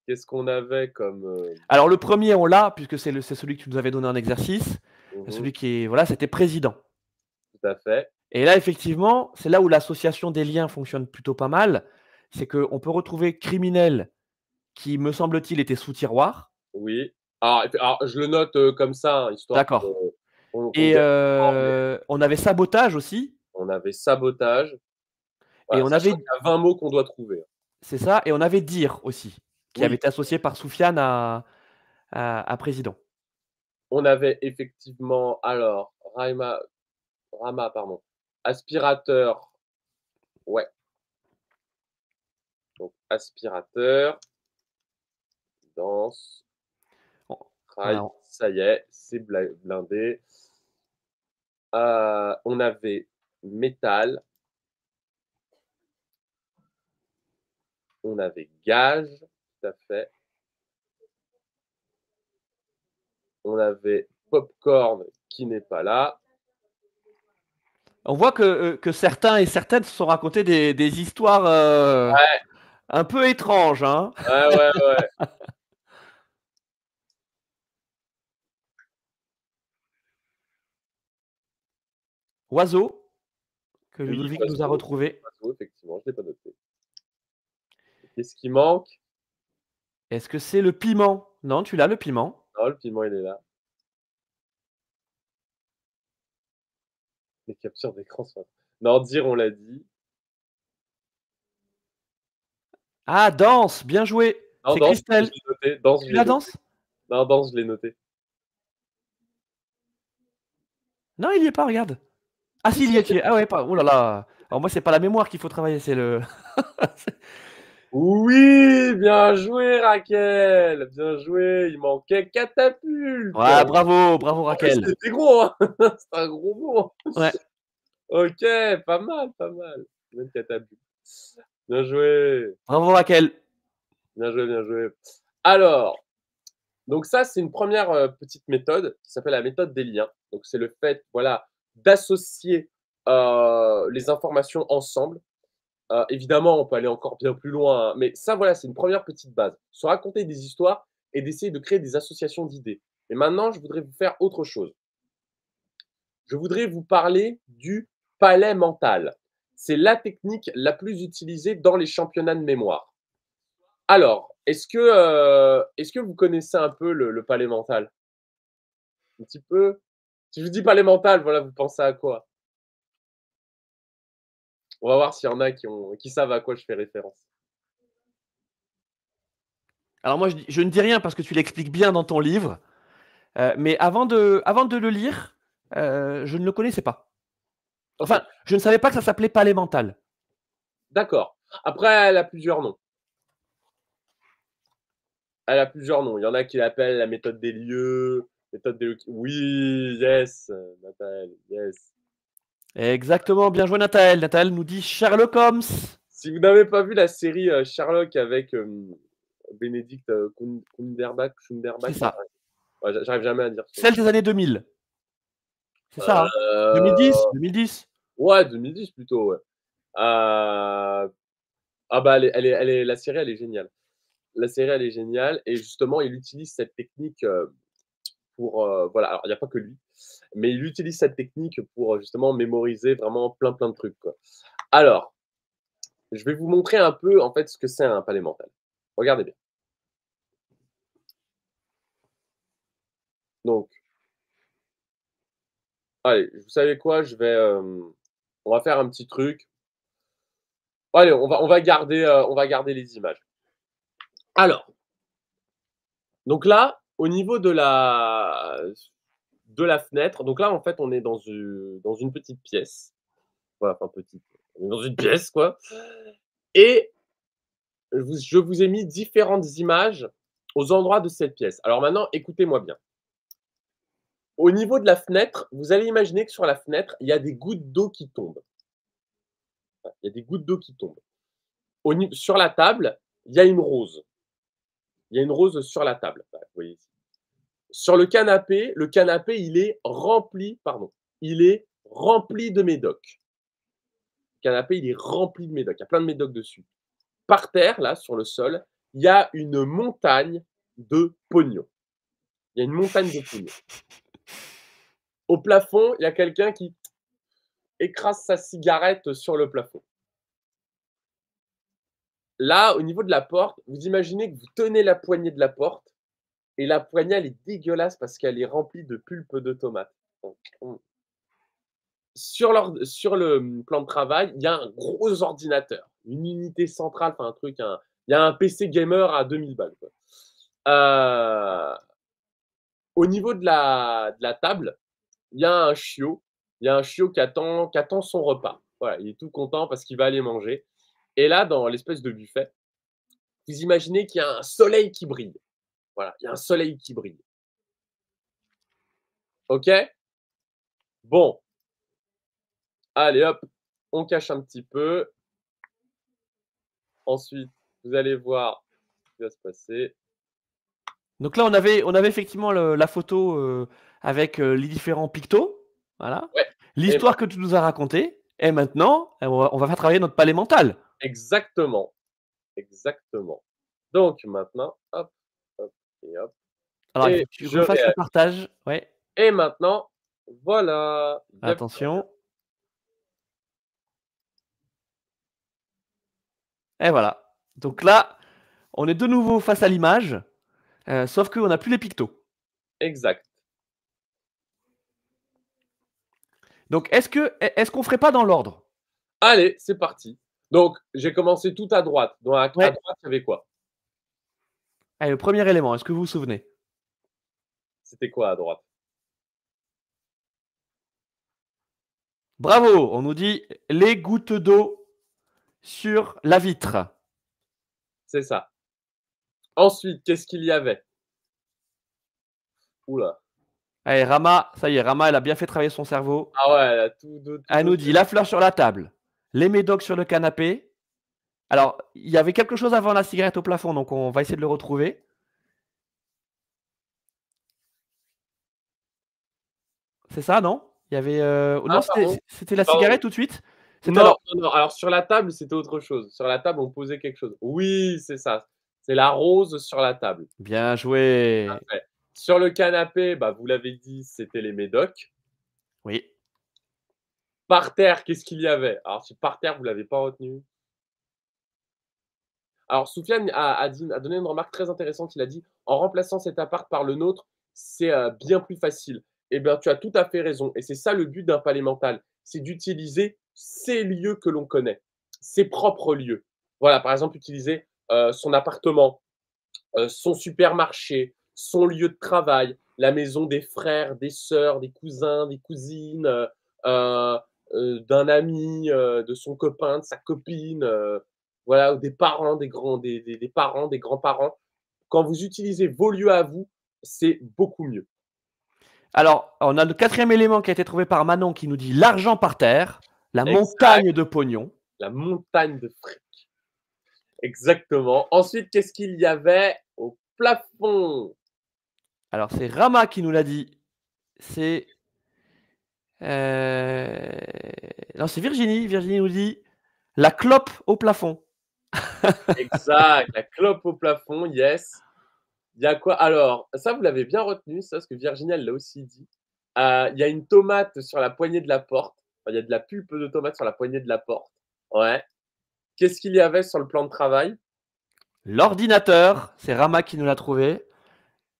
Qu'est-ce qu'on avait comme, Alors le premier on l'a puisque c'est celui que tu nous avais donné en exercice, mmh celui qui est voilà, c'était président tout à fait. et là effectivement, c'est là où l'association des liens fonctionne plutôt pas mal. C'est qu'on peut retrouver criminel qui, me semble-t-il, était sous tiroir. Oui. Alors je le note, comme ça, hein, histoire que D'accord qu'on et gagne du temps, mais on avait sabotage aussi on avait sabotage. et Voilà, on sachant avait qu'il y a 20 mots qu'on doit trouver. c'est ça et on avait dire aussi, qui avait Oui, été associé par Soufiane à président. on avait effectivement alors Rama, pardon, aspirateur, ouais, donc aspirateur, danse, On trail, voilà, ça y est, c'est blindé. On avait métal, on avait gage, tout à fait. On avait popcorn qui n'est pas là. on voit que certains et certaines se sont racontés des histoires, Ouais, un peu étranges, hein. ouais, ouais, ouais. Oiseau, que Oui, Ludovic nous a oiseau, retrouvé. oiseau, effectivement, je l'ai pas noté. Qu'est-ce qui manque? Est-ce que c'est le piment? Non, tu l'as le piment. Non, le piment, il est là. Les captures d'écran sont non, dire, on l'a dit. Ah, danse, bien joué. Non, C'est danse, je Christelle. l'ai noté. Danse, je Tu l'ai l'as noté. danse? Non, danse, je l'ai noté. Non, il y est pas, regarde. Ah Si, si, il si, y est, je tu y l'ai es. Ah ouais, pas oh là là. Alors moi, c'est pas la mémoire qu'il faut travailler, c'est le. Oui, bien joué, Raquel. Bien joué. Il manquait catapulte. Ouais, bravo, bravo En plus, Raquel. c'était gros, hein. C'est un gros mot. Ouais. Ok, pas mal, pas mal. Même catapulte. Bien joué. Bravo Raquel. Bien joué, bien joué. Alors, donc ça, c'est une première petite méthode qui s'appelle la méthode des liens. Donc, c'est le fait, voilà, d'associer les informations ensemble. Évidemment, on peut aller encore bien plus loin, hein, mais ça, voilà, c'est une première petite base. Se raconter des histoires et d'essayer de créer des associations d'idées. Et maintenant, je voudrais vous faire autre chose. Je voudrais vous parler du palais mental. C'est la technique la plus utilisée dans les championnats de mémoire. Alors, est-ce que vous connaissez un peu le palais mental? Un petit peu? Si je vous dis palais mental, voilà, vous pensez à quoi? On va voir s'il y en a qui savent à quoi je fais référence. Alors moi, je ne dis rien parce que tu l'expliques bien dans ton livre, mais avant de le lire, je ne le connaissais pas. Ok, Enfin, je ne savais pas que ça s'appelait palais mental. d'accord. Après, elle a plusieurs noms. Elle a plusieurs noms. Il y en a qui l'appellent la méthode des lieux, méthode des lieux. Oui, yes, Nathalie, yes. Exactement, bien joué Nathalie. Nathalie nous dit Sherlock Holmes. Si vous n'avez pas vu la série Sherlock avec Benedict C'est Cumberbatch, ça. ouais, j'arrive jamais à dire son nom. Celle des années 2000. C'est ça, hein? Euh, 2010, 2010. ouais, 2010 plutôt, ouais. Ah bah, la série, elle est géniale. La série, elle est géniale. Et justement, il utilise cette technique pour. Voilà, alors il n'y a pas que lui, mais il utilise cette technique pour justement mémoriser vraiment plein, plein de trucs, quoi. Alors, je vais vous montrer un peu, en fait, ce que c'est un palais mental. Regardez bien. Donc, allez, vous savez quoi? On va faire un petit truc. Allez, on va garder les images. Alors, donc là, au niveau de la fenêtre, donc là, en fait, on est dans une petite pièce. Voilà, enfin petite, on est dans une pièce, quoi. Et je vous ai mis différentes images aux endroits de cette pièce. Alors maintenant, écoutez-moi bien. Au niveau de la fenêtre, vous allez imaginer que sur la fenêtre, il y a des gouttes d'eau qui tombent. Il y a des gouttes d'eau qui tombent. Sur la table, il y a une rose. Il y a une rose sur la table. Vous voyez ici. Sur le canapé, il est rempli de médocs. Le canapé, il est rempli de médocs. Il y a plein de médocs dessus. Par terre, là, sur le sol, il y a une montagne de pognon. Il y a une montagne de pognon. Au plafond, il y a quelqu'un qui écrase sa cigarette sur le plafond. Là, au niveau de la porte, vous imaginez que vous tenez la poignée de la porte et la poignée, elle est dégueulasse parce qu'elle est remplie de pulpe de tomate. Sur le plan de travail, il y a un gros ordinateur, une unité centrale, enfin un truc, il y a un PC gamer à 2000 balles, quoi. Euh, Au niveau de la table, il y a un chiot. Il y a un chiot qui attend son repas. Voilà, il est tout content parce qu'il va aller manger. Et là, dans l'espèce de buffet, vous imaginez qu'il y a un soleil qui brille. Voilà, il y a un soleil qui brille. OK? Bon, allez hop, on cache un petit peu. Ensuite, vous allez voir ce qui va se passer. Donc là, on avait effectivement la photo avec les différents pictos. Voilà. Ouais, et L'histoire que tu nous as racontée. Et maintenant, on va faire travailler notre palais mental. exactement, exactement. Donc maintenant, hop, hop et hop, Alors, il faut et que tu je refasses le réagis. partage. Ouais. Et maintenant, voilà, il y a plus rien. Attention. Et voilà. Donc là, on est de nouveau face à l'image, sauf qu'on n'a plus les pictos. Exact. Donc, est-ce qu'on ferait pas dans l'ordre? Allez, c'est parti. Donc, j'ai commencé tout à droite. À Ouais. droite, il y avait quoi? Allez, le premier élément, est-ce que vous vous souvenez? C'était quoi à droite? Bravo, on nous dit les gouttes d'eau sur la vitre. C'est ça. Ensuite, qu'est-ce qu'il y avait? Oula. Allez, Rama, ça y est, Rama, elle a bien fait travailler son cerveau. Ah ouais, là, tout Elle nous noté. dit la fleur sur la table, les médocs sur le canapé. Alors, il y avait quelque chose avant la cigarette au plafond, donc on va essayer de le retrouver. C'est ça, non? Il y avait, Ah non, pardon, c'était la pardon. cigarette tout de suite? C'était Non, alors non, non, alors sur la table, c'était autre chose. Sur la table, on posait quelque chose. Oui, c'est ça. C'est la rose sur la table. bien joué. Parfait. Sur le canapé, bah, vous l'avez dit, c'était les médocs. Oui. Par terre, qu'est-ce qu'il y avait? Alors si par terre, vous l'avez pas retenu. Alors Soufiane a donné une remarque très intéressante. Il a dit: «En remplaçant cet appart par le nôtre, c'est, bien plus facile». Eh bien, tu as tout à fait raison et c'est ça le but d'un palais mental, c'est d'utiliser ces lieux que l'on connaît, ses propres lieux. Voilà, par exemple, utiliser, son appartement, son supermarché, son lieu de travail, la maison des frères, des sœurs, des cousins, des cousines, heu d'un ami, de son copain, de sa copine, voilà, ou des parents, des parents, des grands-parents. Quand vous utilisez vos lieux à vous, c'est beaucoup mieux. Alors, on a le 4e élément qui a été trouvé par Manon qui nous dit l'argent par terre, la Exact, montagne de pognon. la montagne de fric. Exactement. Ensuite, qu'est-ce qu'il y avait au plafond? Alors, c'est Rama qui nous l'a dit. C'est, non, c'est Virginie. Virginie nous dit la clope au plafond. Exact, la clope au plafond, yes. Il y a quoi? Alors, ça, vous l'avez bien retenu, ça, parce que Virginie, elle l'a aussi dit. Il y a une tomate sur la poignée de la porte. Enfin, il y a de la pulpe de tomate sur la poignée de la porte. Ouais. Qu'est-ce qu'il y avait sur le plan de travail? L'ordinateur, c'est Rama qui nous l'a trouvé.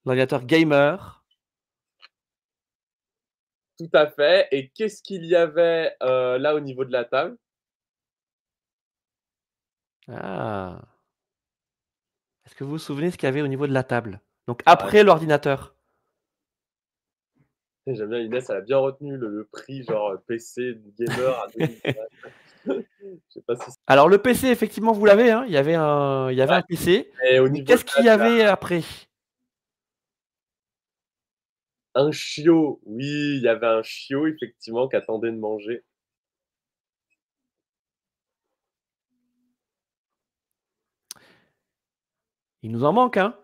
L'ordinateur gamer. Tout à fait. Et qu'est-ce qu'il y avait, là, au niveau de la table? Ah. Est-ce que vous vous souvenez ce qu'il y avait au niveau de la table? Donc Ah, après l'ordinateur. j'aime bien Inès, elle a bien retenu le prix, genre, PC gamer à 2000 balles. Je sais pas si Alors le PC, effectivement, vous l'avez, hein, il y avait ouais. un PC. Et au Mais niveau qu'est-ce de qu'il y avait après? un chiot, oui, il y avait un chiot, effectivement, qui attendait de manger. Il nous en manque, hein?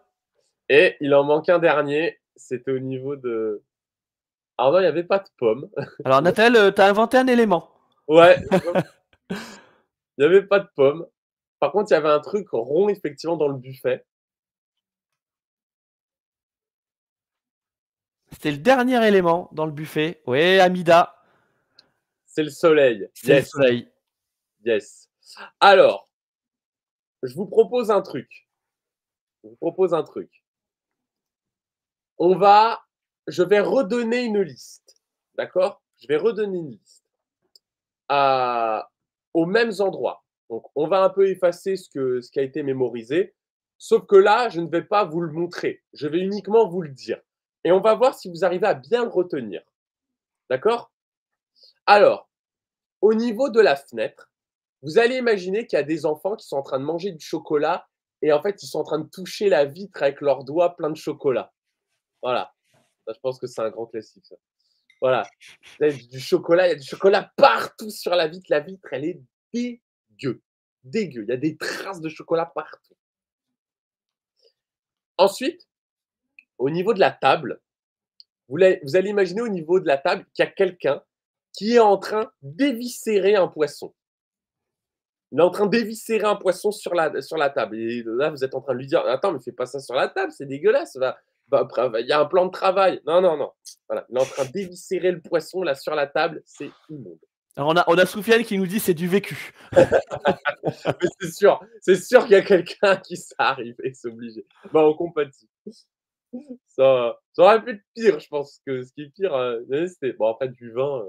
Et il en manque un dernier, c'était au niveau de alors non, il y avait pas de pommes. Alors Nathanaël, tu as inventé un élément. Ouais, il y avait pas de pommes. Par contre, il y avait un truc rond, effectivement, dans le buffet. C'était le dernier élément dans le buffet. Oui, Amida, C'est le soleil. c'est le Yes, soleil. yes. Alors, je vous propose un truc. Je vous propose un truc. On va je vais redonner une liste, d'accord? Je vais redonner une liste à aux mêmes endroits. Donc on va un peu effacer ce qui a été mémorisé, sauf que là, je ne vais pas vous le montrer. Je vais uniquement vous le dire et on va voir si vous arrivez à bien le retenir. D'accord? Alors, au niveau de la fenêtre, vous allez imaginer qu'il y a des enfants qui sont en train de manger du chocolat et en fait, ils sont en train de toucher la vitre avec leurs doigts pleins de chocolat. Voilà, ça je pense que c'est un grand classique ça. Voilà, là, du chocolat, il y a du chocolat partout sur la vitre, elle est dégueu, dégueu, il y a des traces de chocolat partout. Ensuite, au niveau de la table, vous allez imaginer au niveau de la table qu'il y a quelqu'un qui est en train d'éviscérer un poisson. Il est en train d'éviscérer un poisson sur la table et là, vous êtes en train de lui dire: «Attends, mais fais pas ça sur la table, c'est dégueulasse, il y a un plan de travail». Non, non, non. Voilà, il est en train d'éviscérer le poisson là sur la table, c'est immonde. Alors on a Soufiane qui nous dit c'est du vécu. Mais c'est sûr qu'il y a quelqu'un à qui ça arrive et c'est obligé. Bah, on compatit. Ça aurait pu être pire, je pense, que ce qui est pire, c'était bon après du vin,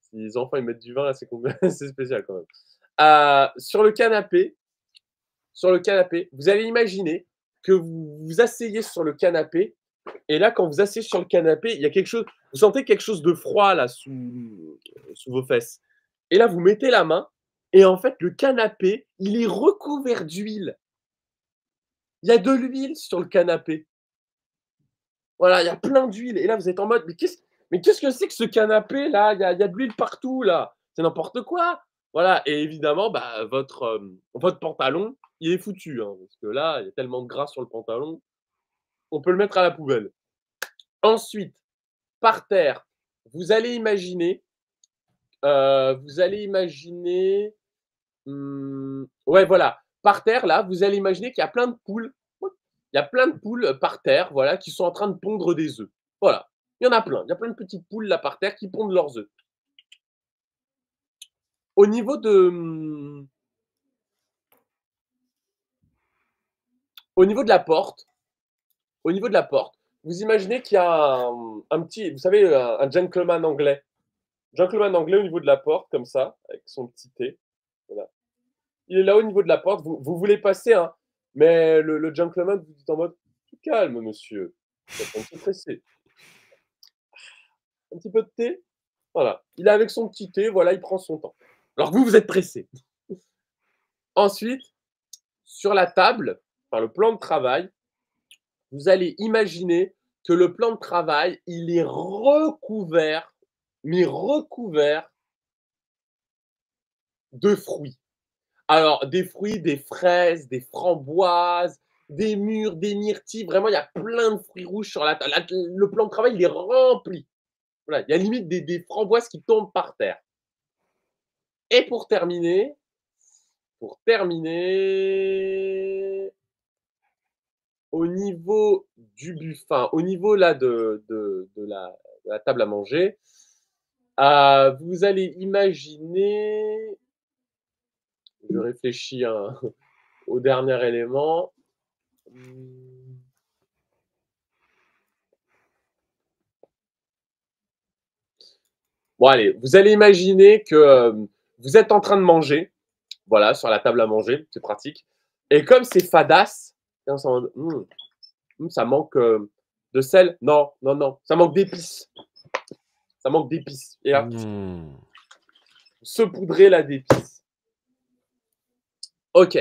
si les enfants ils mettent du vin là, c'est c'est spécial quand même. Sur le canapé vous allez imaginer que vous vous asseyez sur le canapé Et là, quand vous asseyez sur le canapé, il y a quelque chose, vous sentez quelque chose de froid là sous vos fesses. Et là, vous mettez la main et en fait, le canapé, il est recouvert d'huile. Il y a de l'huile sur le canapé. Voilà, il y a plein d'huile. Et là, vous êtes en mode, mais qu'est-ce que c'est que ce canapé là? Il y a de l'huile partout là. C'est n'importe quoi. Voilà. Et évidemment, bah, votre pantalon, il est foutu, hein, parce que là, il y a tellement de gras sur le pantalon, on peut le mettre à la poubelle. Ensuite, par terre, vous allez imaginer, ouais, voilà, par terre, là, vous allez imaginer qu'il y a plein de poules. Il y a plein de poules par terre, voilà, qui sont en train de pondre des œufs. Voilà, il y en a plein. Il y a plein de petites poules là par terre qui pondent leurs œufs. Au niveau de, au niveau de la porte, au niveau de la porte, vous imaginez qu'il y a un petit, vous savez, un gentleman anglais. Gentleman anglais au niveau de la porte, comme ça, avec son petit thé. Voilà. Il est là au niveau de la porte, vous voulez passer, hein, mais le gentleman vous dit en mode, calme, monsieur, vous êtes un petit pressé. Un petit peu de thé, voilà. Il est avec son petit thé, voilà, il prend son temps. Alors que vous êtes pressé. Ensuite, sur la table, enfin, le plan de travail, vous allez imaginer que le plan de travail, il est recouvert, mais recouvert de fruits. Alors, des fruits, des fraises, des framboises, des mûres, des myrtilles. Vraiment, il y a plein de fruits rouges sur la table. Le plan de travail, il est rempli. Voilà, il y a limite des framboises qui tombent par terre. Et pour terminer, au niveau du buffet, enfin, au niveau là de la table à manger, vous allez imaginer, je réfléchis hein, au dernier élément. Bon, allez, vous allez imaginer que vous êtes en train de manger, voilà, sur la table à manger, c'est pratique. Et comme c'est fadasse, ça manque de sel. Non, non, non, ça manque d'épices. Ça manque d'épices. Et là, saupoudrer la d'épices. Ok.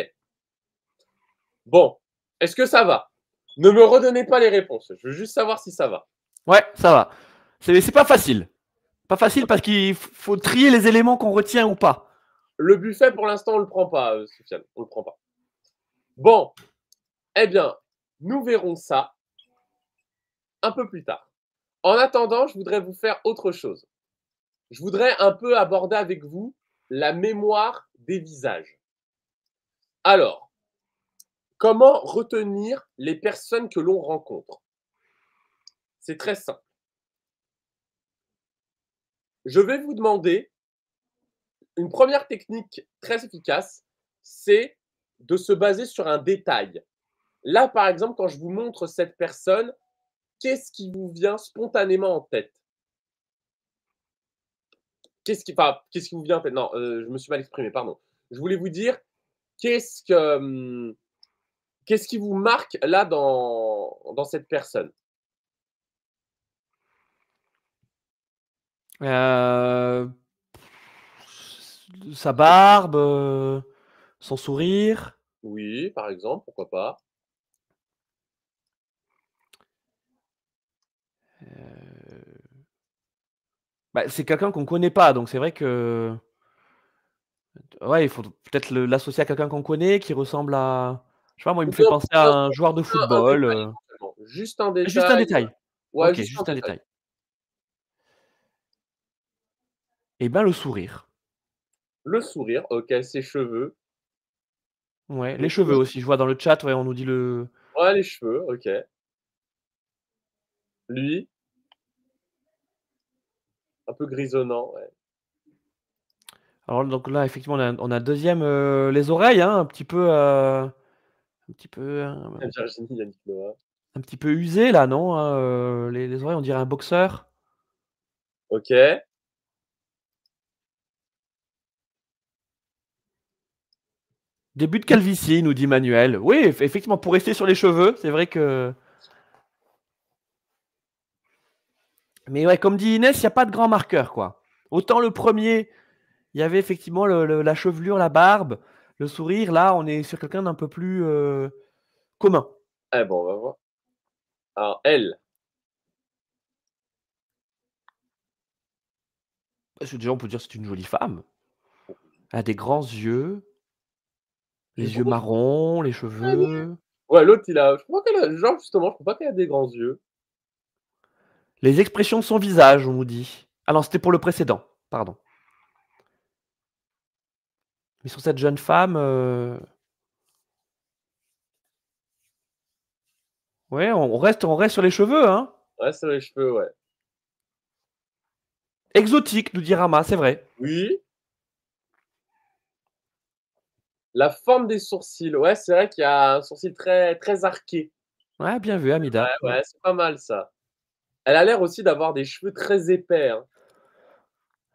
Bon, est-ce que ça va? Ne me redonnez pas les réponses. Je veux juste savoir si ça va. Ouais, ça va. C'est pas facile. Pas facile parce qu'il faut trier les éléments qu'on retient ou pas. Le buffet, pour l'instant, on ne le prend pas, Soufiane. On ne le prend pas. Bon, eh bien, nous verrons ça un peu plus tard. En attendant, je voudrais vous faire autre chose. Je voudrais un peu aborder avec vous la mémoire des visages. Alors, comment retenir les personnes que l'on rencontre? C'est très simple. Je vais vous demander une première technique très efficace, c'est de se baser sur un détail. Là, par exemple, quand je vous montre cette personne, qu'est-ce qui vous vient spontanément en tête? Qu'est-ce qui vous vient en tête? Non, je me suis mal exprimé, pardon. Je voulais vous dire, qu'est-ce qui vous marque là dans cette personne? Sa barbe, son sourire. Oui, par exemple, pourquoi pas? Bah, c'est quelqu'un qu'on connaît pas, donc c'est vrai que ouais, il faut peut-être l'associer à quelqu'un qu'on connaît, qui ressemble à je sais pas moi, il me Ou fait bien penser à un joueur de juste un football, détail éventuellement. Juste un juste un détail, détail. ouais, OK, juste un juste un détail. détail. Et ben, le sourire. Le sourire, OK, ses cheveux. Ouais, les Les cheveux cheveux, aussi, je vois dans le chat, ouais, on nous dit le ouais, les cheveux, OK. Lui, un peu grisonnant, ouais. alors donc là, effectivement, on a 2e, les oreilles, hein, un petit peu, Virginie, Yannick Noah. un petit peu usées là, non? Les oreilles, on dirait un boxeur. OK. Début de calvitie, nous dit Manuel. Oui, effectivement, pour rester sur les cheveux, c'est vrai que Mais ouais, comme dit Inès, il y a pas de grand marqueur, quoi. Autant le premier, il y avait effectivement la chevelure, la barbe, le sourire. Là, on est sur quelqu'un d'un peu plus commun. Eh bon, on va voir. Alors, elle, Parce que déjà, on peut dire que c'est une jolie femme. Elle a des grands yeux, du les yeux gros marrons, les cheveux, ouais, l'autre, il a je crois qu'elle a genre, justement, je crois pas qu'elle a des grands yeux. les expressions de son visage, on nous dit. Ah non, c'était pour le précédent, pardon. Mais sur cette jeune femme, ouais, on reste sur les cheveux, hein. Ouais, c'est les cheveux, ouais. Exotique, nous dit Rama, c'est vrai. Oui. La forme des sourcils, ouais, c'est vrai qu'il y a un sourcil très très arqué. Ouais, bien vu, Amida. Ouais, Ouais. ouais, c'est pas mal ça. Elle a l'air aussi d'avoir des cheveux très épais, hein.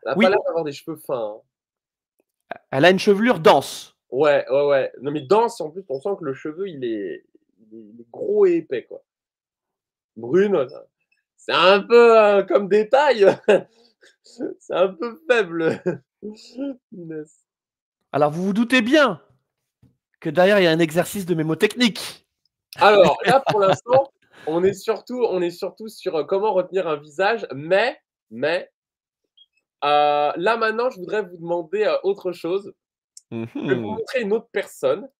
Elle a pas Oui, l'air d'avoir des cheveux fins, hein. elle a une chevelure dense. Ouais, ouais, ouais. Non, mais dense, en plus, on sent que le cheveu, il est gros et épais, quoi. Brune, c'est un peu, comme détail, c'est un peu faible. Punaise. Alors, vous vous doutez bien que derrière, il y a un exercice de mémotechnique. Alors là, pour l'instant, on est surtout sur, comment retenir un visage, mais là, maintenant, je voudrais vous demander, autre chose. Je vais vous Mhm. montrer une autre personne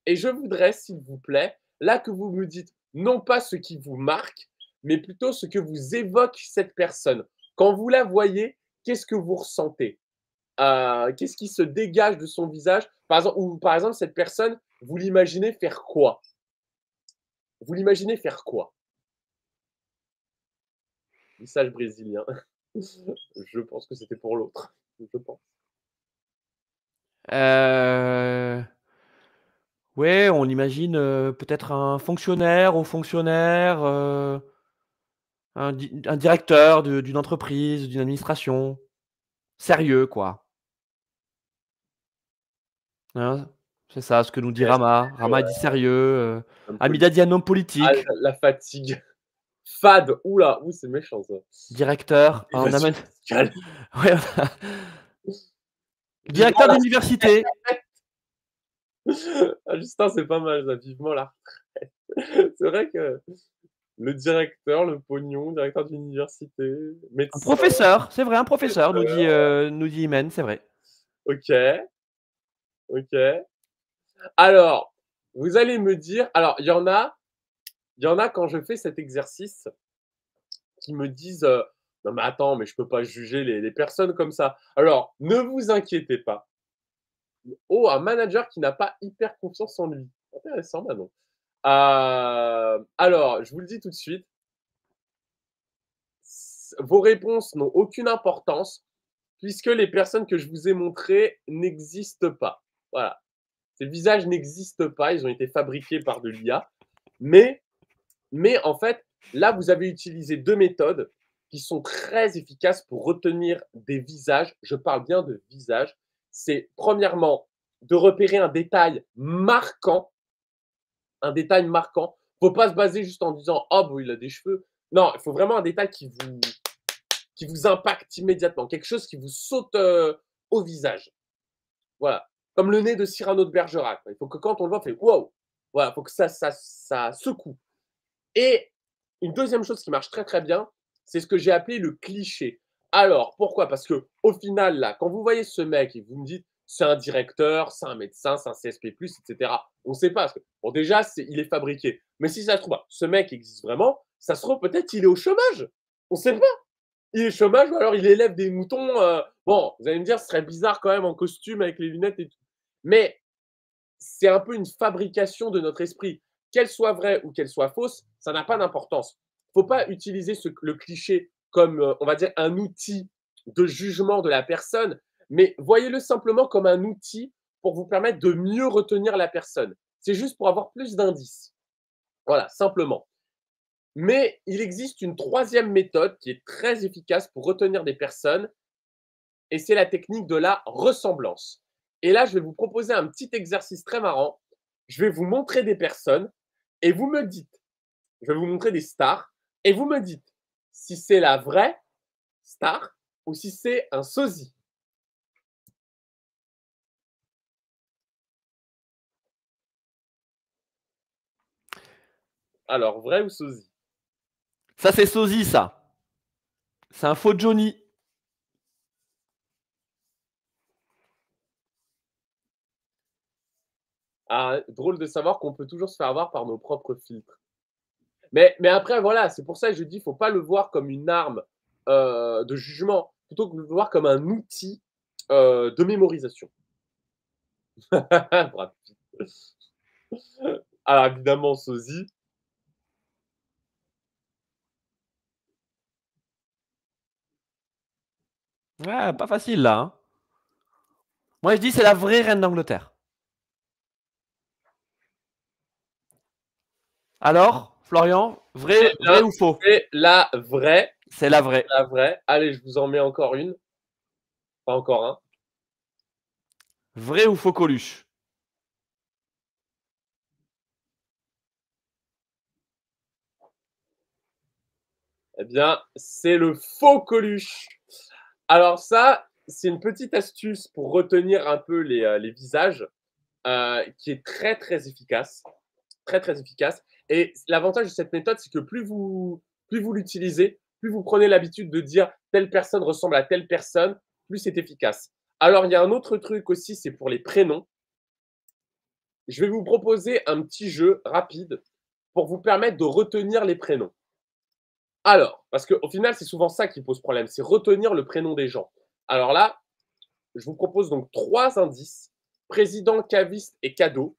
et je voudrais, s'il vous plaît, là, que vous me dites non pas ce qui vous marque, mais plutôt ce que vous évoque cette personne. Quand vous la voyez, qu'est-ce que vous ressentez? Qu'est-ce qui se dégage de son visage? Par exemple, cette personne, vous l'imaginez faire quoi? Vous l'imaginez faire quoi? Visage brésilien. Je pense que c'était pour l'autre. Je pense. Euh, Ouais, on imagine peut-être un fonctionnaire, haut fonctionnaire, un directeur d'une entreprise, d'une administration. Sérieux, quoi. Hein? C'est ça ce que nous dit Yes, Rama. Rama dit sérieux. un poli Amida dit un homme ah, politique, la fatigue. Fade, ouh là, ouh, c'est méchant ça. directeur. Ah, on Motivation amène. fiscale. Ouais, Vivement directeur la d'université, ah Justin, c'est pas mal ça, vivement la c'est vrai que le directeur, le pognon, directeur d'université, un médecin, professeur, c'est vrai, un professeur, professeur, nous dit Imen, c'est vrai. OK, OK. Alors, vous allez me dire alors il y en a quand je fais cet exercice qui me disent, «Non mais attends, mais je peux pas juger les personnes comme ça». Alors, ne vous inquiétez pas. Oh, un manager qui n'a pas hyper confiance en lui. Intéressant, Manon. Alors, je vous le dis tout de suite, vos réponses n'ont aucune importance puisque les personnes que je vous ai montrées n'existent pas. Voilà. Ces visages n'existent pas, ils ont été fabriqués par de l'IA. Mais, mais en fait, là, vous avez utilisé deux méthodes qui sont très efficaces pour retenir des visages. Je parle bien de visages. C'est premièrement de repérer un détail marquant. Il ne faut pas se baser juste en disant oh, bon, il a des cheveux. Non, il faut vraiment un détail qui vous impacte immédiatement, quelque chose qui vous saute au visage. Voilà. Comme le nez de Cyrano de Bergerac. Il faut que quand on le voit, on fait wow. Voilà, il faut que ça secoue. Et une deuxième chose qui marche très très bien, c'est ce que j'ai appelé le cliché. Alors, pourquoi? Parce que au final, là, quand vous voyez ce mec et que vous me dites c'est un directeur, c'est un médecin, c'est un CSP+, etc. On ne sait pas. Parce que, bon, déjà, il est fabriqué. Mais si ça se trouve, ce mec existe vraiment, ça se trouve peut-être qu'il est au chômage. On ne sait pas. Il est au chômage ou alors il élève des moutons. Bon, vous allez me dire, ce serait bizarre quand même en costume avec les lunettes et tout. Mais c'est un peu une fabrication de notre esprit. Qu'elle soit vraie ou qu'elle soit fausse, ça n'a pas d'importance. Il ne faut pas utiliser le cliché comme, on va dire, un outil de jugement de la personne, mais voyez-le simplement comme un outil pour vous permettre de mieux retenir la personne. C'est juste pour avoir plus d'indices. Voilà, simplement. Mais il existe une troisième méthode qui est très efficace pour retenir des personnes, et c'est la technique de la ressemblance. Et là, je vais vous proposer un petit exercice très marrant. Je vais vous montrer des personnes et vous me dites, je vais vous montrer des stars et vous me dites si c'est la vraie star ou si c'est un sosie. Alors, vrai ou sosie? Ça, c'est sosie, ça. C'est un faux Johnny. Ah, drôle de savoir qu'on peut toujours se faire avoir par nos propres filtres. Mais après, voilà, c'est pour ça que je dis, il ne faut pas le voir comme une arme de jugement, plutôt que de le voir comme un outil de mémorisation. Brad Pitt. Alors, évidemment, sosie. Ouais, pas facile, là. Hein. Moi, je dis c'est la vraie reine d'Angleterre. Alors, Florian, Eh vrai bien, ou faux? c'est la vraie. C'est la vraie. La vraie. Allez, je vous en mets encore une. Pas encore un. Vrai ou faux Coluche? Eh bien, c'est le faux Coluche. Alors ça, c'est une petite astuce pour retenir un peu les visages qui est très, très efficace. Très, très efficace. Et l'avantage de cette méthode, c'est que plus vous l'utilisez, plus vous prenez l'habitude de dire telle personne ressemble à telle personne, plus c'est efficace. Alors, il y a un autre truc aussi, c'est pour les prénoms. Je vais vous proposer un petit jeu rapide pour vous permettre de retenir les prénoms. Alors, parce qu'au final, c'est souvent ça qui pose problème, c'est retenir le prénom des gens. Alors là, je vous propose donc 3 indices, président, caviste et cadeau.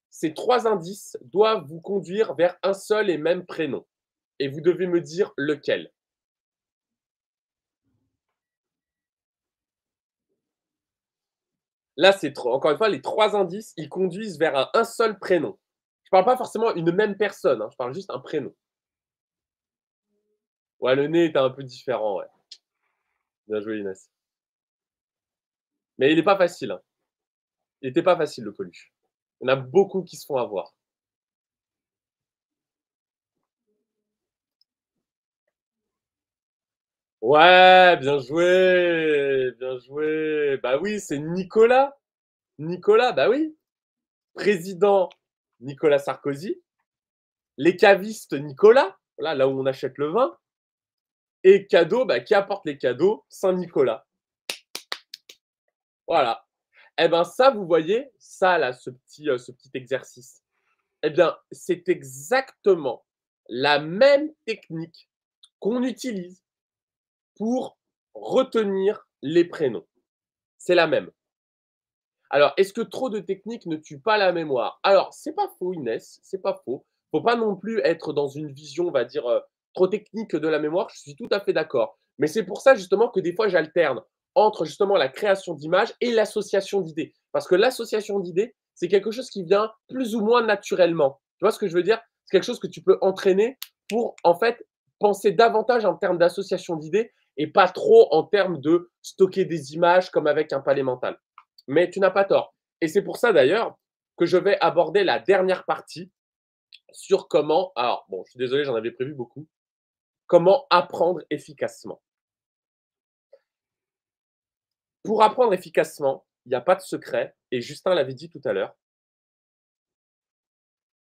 Ces 3 indices doivent vous conduire vers un seul et même prénom. Et vous devez me dire lequel. Là, c'est encore une fois, les 3 indices, ils conduisent vers un seul prénom. Je ne parle pas forcément une même personne, hein, je parle juste un prénom. Ouais, le nez était un peu différent, ouais. Bien joué, Inès. Mais il n'est pas facile. Hein. Il n'était pas facile, le Coluche. Il y en a beaucoup qui se font avoir. Ouais, bien joué, bien joué. Bah oui, c'est Nicolas. Nicolas, bah oui. Président Nicolas Sarkozy. Les cavistes Nicolas, là où on achète le vin. Et cadeau, bah, qui apporte les cadeaux? Saint-Nicolas. Voilà. Eh bien, ça, vous voyez, ça, là, ce petit exercice, eh bien, c'est exactement la même technique qu'on utilise pour retenir les prénoms. C'est la même. Alors, est-ce que trop de techniques ne tuent pas la mémoire? Alors, c'est pas faux, Inès, c'est pas faux. Faut pas non plus être dans une vision, on va dire, trop technique de la mémoire. Je suis tout à fait d'accord. Mais c'est pour ça justement que des fois j'alterne entre justement la création d'images et l'association d'idées. Parce que l'association d'idées, c'est quelque chose qui vient plus ou moins naturellement. Tu vois ce que je veux dire? C'est quelque chose que tu peux entraîner pour en fait penser davantage en termes d'association d'idées et pas trop en termes de stocker des images comme avec un palais mental. Mais tu n'as pas tort. Et c'est pour ça d'ailleurs que je vais aborder la dernière partie sur comment, alors bon, je suis désolé, j'en avais prévu beaucoup, comment apprendre efficacement. Pour apprendre efficacement, il n'y a pas de secret, et Justin l'avait dit tout à l'heure,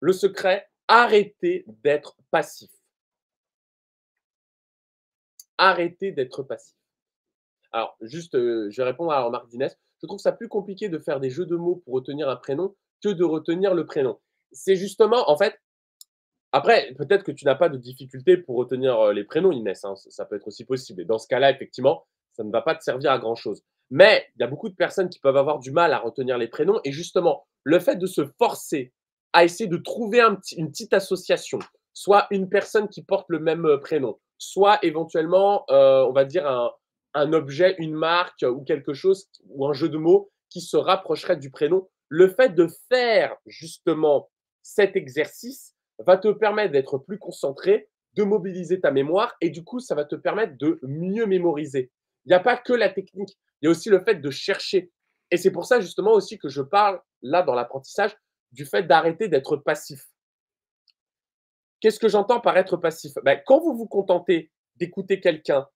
le secret, arrêtez d'être passif. Arrêtez d'être passif. Alors, juste, je vais répondre à la remarque d'Inès. Je trouve ça plus compliqué de faire des jeux de mots pour retenir un prénom que de retenir le prénom. C'est justement, en fait, après, peut-être que tu n'as pas de difficulté pour retenir les prénoms, Inès, hein, ça peut être aussi possible. Et dans ce cas-là, effectivement, ça ne va pas te servir à grand-chose. Mais il y a beaucoup de personnes qui peuvent avoir du mal à retenir les prénoms. Et justement, le fait de se forcer à essayer de trouver une petite association, soit une personne qui porte le même prénom, soit éventuellement, on va dire, un objet, une marque ou quelque chose, ou un jeu de mots qui se rapprocherait du prénom, le fait de faire justement cet exercice va te permettre d'être plus concentré, de mobiliser ta mémoire et du coup, ça va te permettre de mieux mémoriser. Il n'y a pas que la technique, il y a aussi le fait de chercher. Et c'est pour ça justement aussi que je parle là dans l'apprentissage du fait d'arrêter d'être passif. Qu'est-ce que j'entends par être passif? Ben, quand vous vous contentez d'écouter quelqu'un,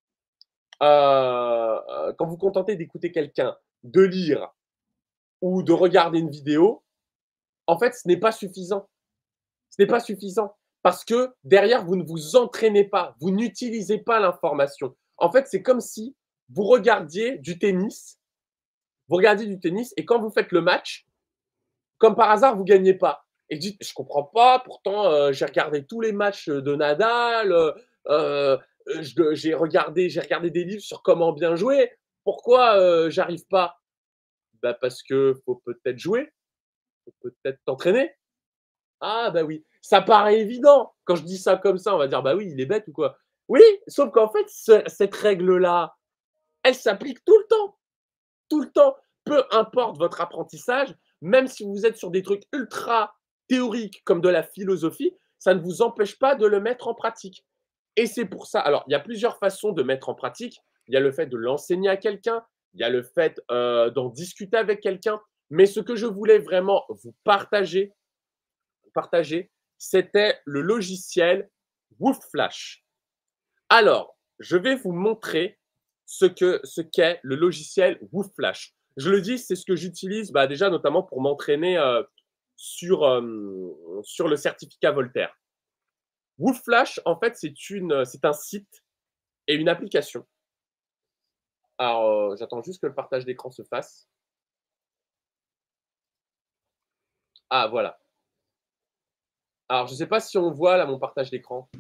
quand vous contentez d'écouter quelqu'un, de lire ou de regarder une vidéo, en fait, ce n'est pas suffisant. Ce n'est pas suffisant parce que derrière, vous ne vous entraînez pas, vous n'utilisez pas l'information. En fait, c'est comme si vous regardiez du tennis, et quand vous faites le match, comme par hasard, vous ne gagnez pas. Et dites, je ne comprends pas, pourtant, j'ai regardé tous les matchs de Nadal, j'ai regardé des livres sur comment bien jouer. Pourquoi j'arrive pas? Bah parce que faut peut-être jouer, faut peut-être t'entraîner. Ah bah oui, ça paraît évident. Quand je dis ça comme ça, on va dire: «Bah oui, il est bête ou quoi?» Oui, sauf qu'en fait, cette règle-là, elle s'applique tout le temps, tout le temps. Peu importe votre apprentissage, même si vous êtes sur des trucs ultra théoriques comme de la philosophie, ça ne vous empêche pas de le mettre en pratique. Et c'est pour ça, alors il y a plusieurs façons de mettre en pratique. Il y a le fait de l'enseigner à quelqu'un, il y a le fait, d'en discuter avec quelqu'un. Mais ce que je voulais vraiment vous partager, c'était le logiciel WoofFlash. Alors, je vais vous montrer ce qu'est le logiciel WoofFlash. Je le dis, c'est ce que j'utilise déjà notamment pour m'entraîner sur, sur le certificat Voltaire. WoofFlash, en fait, c'est un site et une application. Alors, j'attends juste que le partage d'écran se fasse. Ah, voilà. Alors, je ne sais pas si on voit là mon partage d'écran.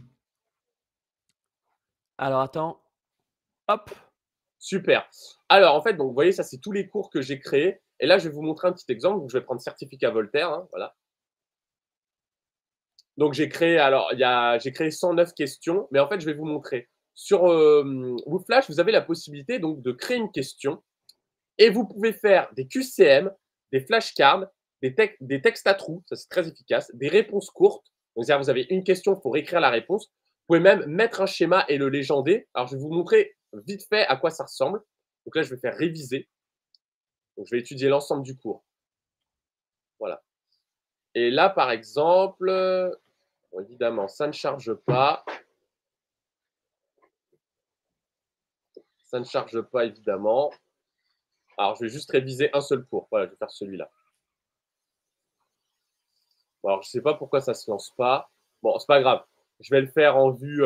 Alors attends, hop. Super. Alors, en fait, donc, vous voyez, ça, c'est tous les cours que j'ai créés. Et là, je vais vous montrer un petit exemple. Donc, je vais prendre certificat Voltaire. Hein, voilà. Donc, j'ai créé 109 questions. Mais en fait, je vais vous montrer. Sur WoofFlash, vous avez la possibilité donc, de créer une question. Et vous pouvez faire des QCM, des flashcards, des textes à trous. Ça, c'est très efficace. Des réponses courtes. Donc, c'est-à-dire, vous avez une question, il faut réécrire la réponse. Vous pouvez même mettre un schéma et le légender. Alors, je vais vous montrer vite fait à quoi ça ressemble. Donc là, je vais faire réviser. Donc, je vais étudier l'ensemble du cours. Voilà. Et là, par exemple, bon, évidemment, ça ne charge pas. Ça ne charge pas, évidemment. Alors, je vais juste réviser un seul cours. Voilà, je vais faire celui-là. Bon, alors, je ne sais pas pourquoi ça ne se lance pas. Bon, c'est pas grave. Je vais le faire en vue,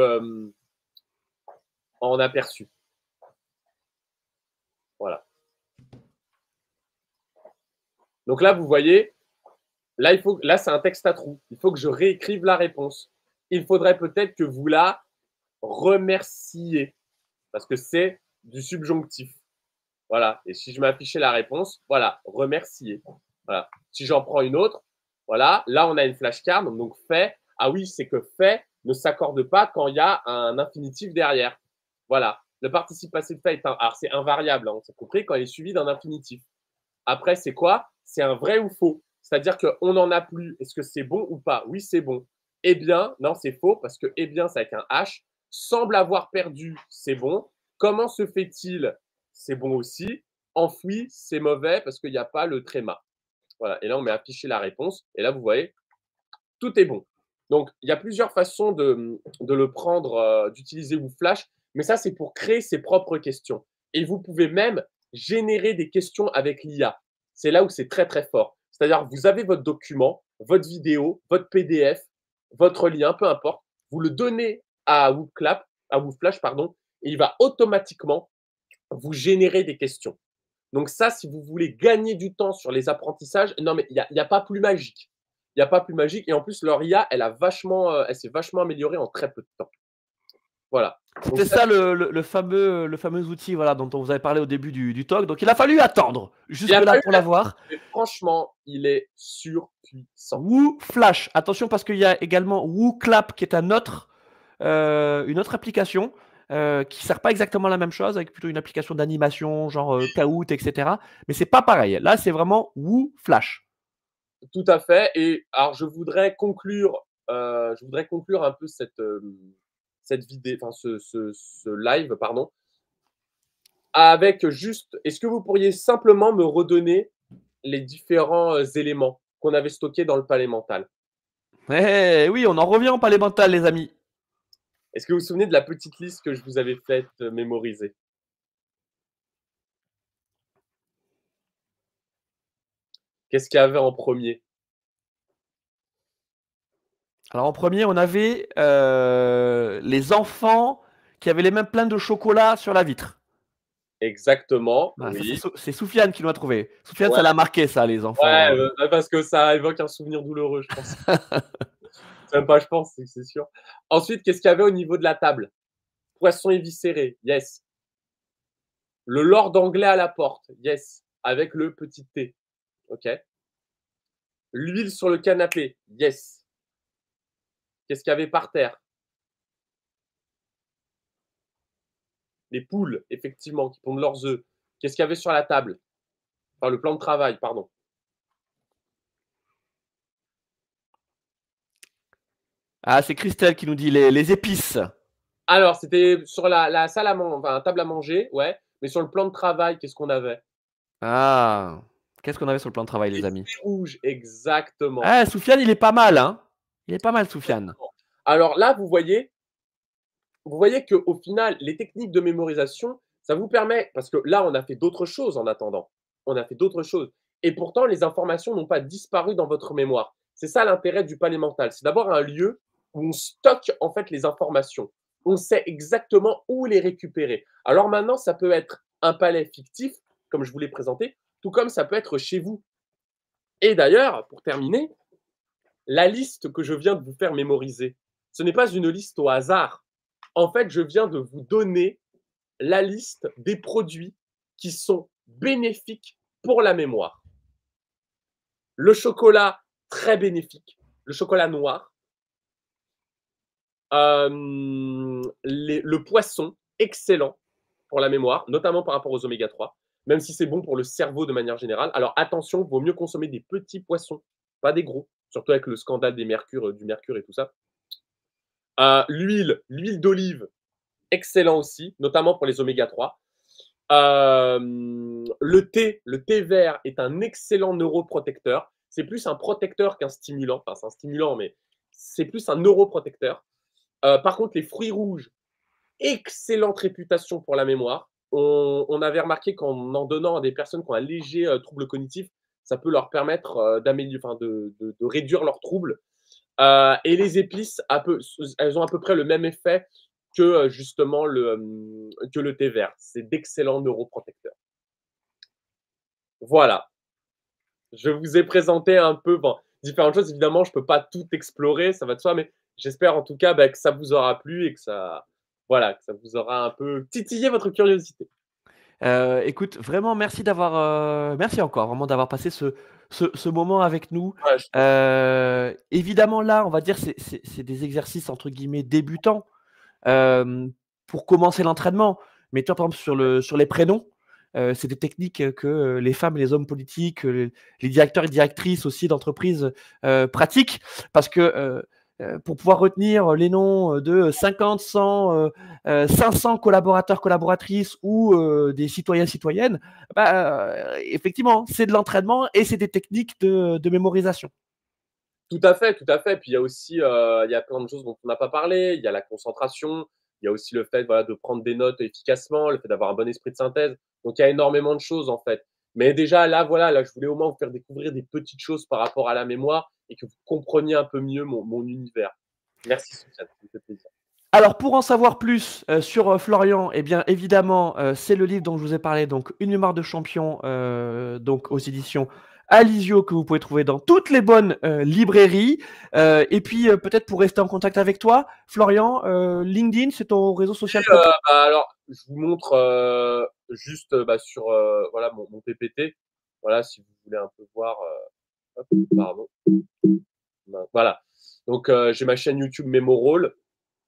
en aperçu. Voilà. Donc là, vous voyez, là, c'est un texte à trous. Il faut que je réécrive la réponse. Il faudrait peut-être que vous la remerciez parce que c'est du subjonctif. Voilà. Et si je m'affichais la réponse, voilà, remercier. Voilà. Si j'en prends une autre, voilà, là, on a une flashcard. Donc, fait. Ah oui, c'est que fait ne s'accorde pas quand il y a un infinitif derrière. Voilà. Le participe passé de fait est alors, c'est invariable, hein, c'est compris, quand il est suivi d'un infinitif. Après, c'est quoi? C'est un vrai ou faux. C'est-à-dire qu'on n'en a plus. Est-ce que c'est bon ou pas? Oui, c'est bon. Eh bien, non, c'est faux parce que eh bien, c'est avec un H. Semble avoir perdu, c'est bon. Comment se fait-il? C'est bon aussi. Enfoui, c'est mauvais parce qu'il n'y a pas le tréma. Voilà. Et là, on met afficher la réponse. Et là, vous voyez, tout est bon. Donc, il y a plusieurs façons de le prendre, d'utiliser WoofFlash. Mais ça, c'est pour créer ses propres questions. Et vous pouvez même générer des questions avec l'IA. C'est là où c'est très, très fort. C'est-à-dire, vous avez votre document, votre vidéo, votre PDF, votre lien, peu importe. Vous le donnez à WoofFlash, pardon, et il va automatiquement vous générer des questions. Donc ça, si vous voulez gagner du temps sur les apprentissages, non mais il y a pas plus magique. Il n'y a pas plus magique. Et en plus, leur IA, elle s'est vachement améliorée en très peu de temps. Voilà. C'était ça le fameux outil voilà, dont on vous avait parlé au début du talk. Donc il a fallu attendre jusque-là pour l'avoir. Franchement, il est surpuissant. WoofFlash. Attention parce qu'il y a également WooClap qui est une autre application qui ne sert pas exactement la même chose, avec plutôt une application d'animation, genre Kahoot, etc. Mais c'est pas pareil. Là, c'est vraiment WoofFlash. Tout à fait. Et alors, je voudrais conclure un peu cette vidéo, enfin ce live, pardon, avec juste, est-ce que vous pourriez simplement me redonner les différents éléments qu'on avait stockés dans le palais mental? Oui, on en revient au palais mental, les amis. Est-ce que vous vous souvenez de la petite liste que je vous avais faite mémoriser? Qu'est-ce qu'il y avait en premier? Alors en premier, on avait les enfants qui avaient les mains pleines de chocolat sur la vitre. Exactement, Ah, ça, oui. c'est Soufiane qui l'a trouvé. Soufiane, Ouais, ça l'a marqué, ça, les ouais, enfants. parce que ça évoque un souvenir douloureux, je pense. C'est même pas je pense, c'est sûr. Ensuite, qu'est-ce qu'il y avait au niveau de la table? Poisson éviscéré, yes. Le lord anglais à la porte, yes, avec le petit thé, OK. L'huile sur le canapé, yes. Qu'est-ce qu'il y avait par terre? Les poules, effectivement, qui pondent leurs œufs. Qu'est-ce qu'il y avait sur la table? Enfin, le plan de travail, pardon. Ah, c'est Christelle qui nous dit les épices. Alors, c'était sur la salle à manger, enfin, table à manger, ouais, mais sur le plan de travail, qu'est-ce qu'on avait? Ah, qu'est-ce qu'on avait sur le plan de travail, Les les amis? fruits rouges, exactement. Ah, Soufiane, il est pas mal, hein? Il est pas mal, Soufiane. Alors là, vous voyez qu'au final, les techniques de mémorisation, ça vous permet, parce que là, on a fait d'autres choses en attendant. On a fait d'autres choses. Et pourtant, les informations n'ont pas disparu dans votre mémoire. C'est ça l'intérêt du palais mental, c'est d'avoir un lieu où on stocke en fait les informations. On sait exactement où les récupérer. Alors maintenant, ça peut être un palais fictif, comme je vous l'ai présenté, tout comme ça peut être chez vous. Et d'ailleurs, pour terminer, la liste que je viens de vous faire mémoriser, ce n'est pas une liste au hasard. En fait, je viens de vous donner la liste des produits qui sont bénéfiques pour la mémoire. Le chocolat, très bénéfique. Le chocolat noir. Le poisson, excellent pour la mémoire, notamment par rapport aux oméga 3, même si c'est bon pour le cerveau de manière générale. Alors attention, il vaut mieux consommer des petits poissons, pas des gros, surtout avec le scandale du mercure et tout ça. L'huile d'olive, excellent aussi, notamment pour les oméga 3. Le thé vert est un excellent neuroprotecteur. C'est plus un protecteur qu'un stimulant. Enfin, c'est un stimulant, mais c'est plus un neuroprotecteur. Par contre, les fruits rouges, excellente réputation pour la mémoire. On avait remarqué qu'en donnant à des personnes qui ont un léger trouble cognitif, ça peut leur permettre de réduire leurs troubles. Et les épices, elles ont à peu près le même effet que justement que le thé vert. C'est d'excellents neuroprotecteurs. Voilà. Je vous ai présenté un peu différentes choses. Évidemment, je ne peux pas tout explorer, ça va de soi, mais j'espère en tout cas que ça vous aura plu et que ça, voilà, que ça vous aura un peu titillé votre curiosité. Écoute, vraiment merci encore vraiment d'avoir passé ce moment avec nous. Ouais, Évidemment là, on va dire c'est des exercices entre guillemets «débutants», pour commencer l'entraînement. Mais toi, par exemple, sur les prénoms, c'est des techniques que les femmes et les hommes politiques, les directeurs et directrices aussi d'entreprises, pratiquent parce que, pour pouvoir retenir les noms de 50, 100, 500 collaborateurs, collaboratrices ou des citoyens, citoyennes, effectivement, c'est de l'entraînement et c'est des techniques de mémorisation. tout à fait, tout à fait. Puis il y a aussi, il y a plein de choses dont on n'a pas parlé. Il y a la concentration, il y a aussi le fait, voilà, de prendre des notes efficacement, le fait d'avoir un bon esprit de synthèse. Donc il y a énormément de choses, en fait. Mais déjà là, voilà, là, je voulais au moins vous faire découvrir des petites choses par rapport à la mémoire et que vous compreniez un peu mieux mon univers. Merci Sofiane, ça me fait plaisir. Alors pour en savoir plus, sur, Florian, eh bien évidemment, c'est le livre dont je vous ai parlé, donc Une mémoire de champion, donc aux éditions Alizio, que vous pouvez trouver dans toutes les bonnes, librairies. Et puis, peut-être pour rester en contact avec toi, Florian, LinkedIn, c'est ton réseau social préféré? Alors, je vous montre juste sur voilà, mon PPT. Voilà, si vous voulez un peu voir. Hop, pardon. Voilà. Donc, j'ai ma chaîne YouTube Memorole,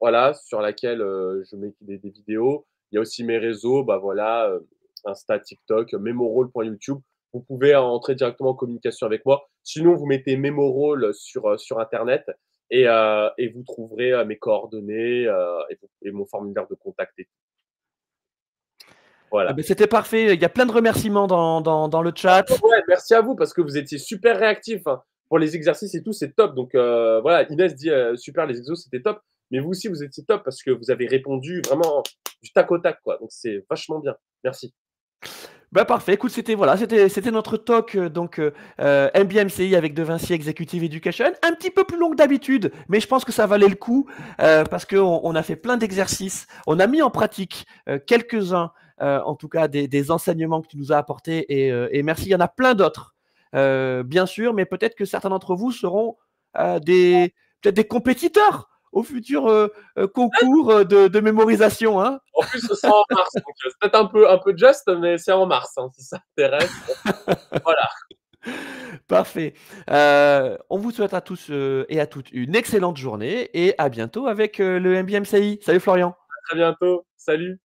voilà, sur laquelle je mets des vidéos. Il y a aussi mes réseaux, voilà, Insta, TikTok, memorole.youtube. Vous pouvez entrer directement en communication avec moi. Sinon, vous mettez Memorole sur Internet et vous trouverez mes coordonnées et mon formulaire de contact. Eh Voilà. beh, c'était parfait, il y a plein de remerciements dans le chat. Ouais, merci à vous parce que vous étiez super réactifs, hein, pour les exercices et tout, c'est top. Donc voilà, Inès dit super, les exos, c'était top. mais vous aussi, vous étiez top parce que vous avez répondu vraiment du tac au tac, quoi. Donc c'est vachement bien. Merci. Bah, parfait. Écoute, c'était notre talk, MBA-MCI avec De Vinci Executive Education. Un petit peu plus long que d'habitude, mais je pense que ça valait le coup, parce qu'on a fait plein d'exercices. On a mis en pratique quelques-uns, en tout cas des enseignements que tu nous as apportés, et merci. Il y en a plein d'autres, bien sûr, mais peut-être que certains d'entre vous seront peut-être des compétiteurs au futur concours de mémorisation, hein. En plus, ce sera en mars, donc c'est peut-être un peu juste, mais c'est en mars, hein, si ça t'intéresse. Voilà. Parfait. On vous souhaite à tous et à toutes une excellente journée et à bientôt avec le MBMCI. Salut Florian. À très bientôt. Salut.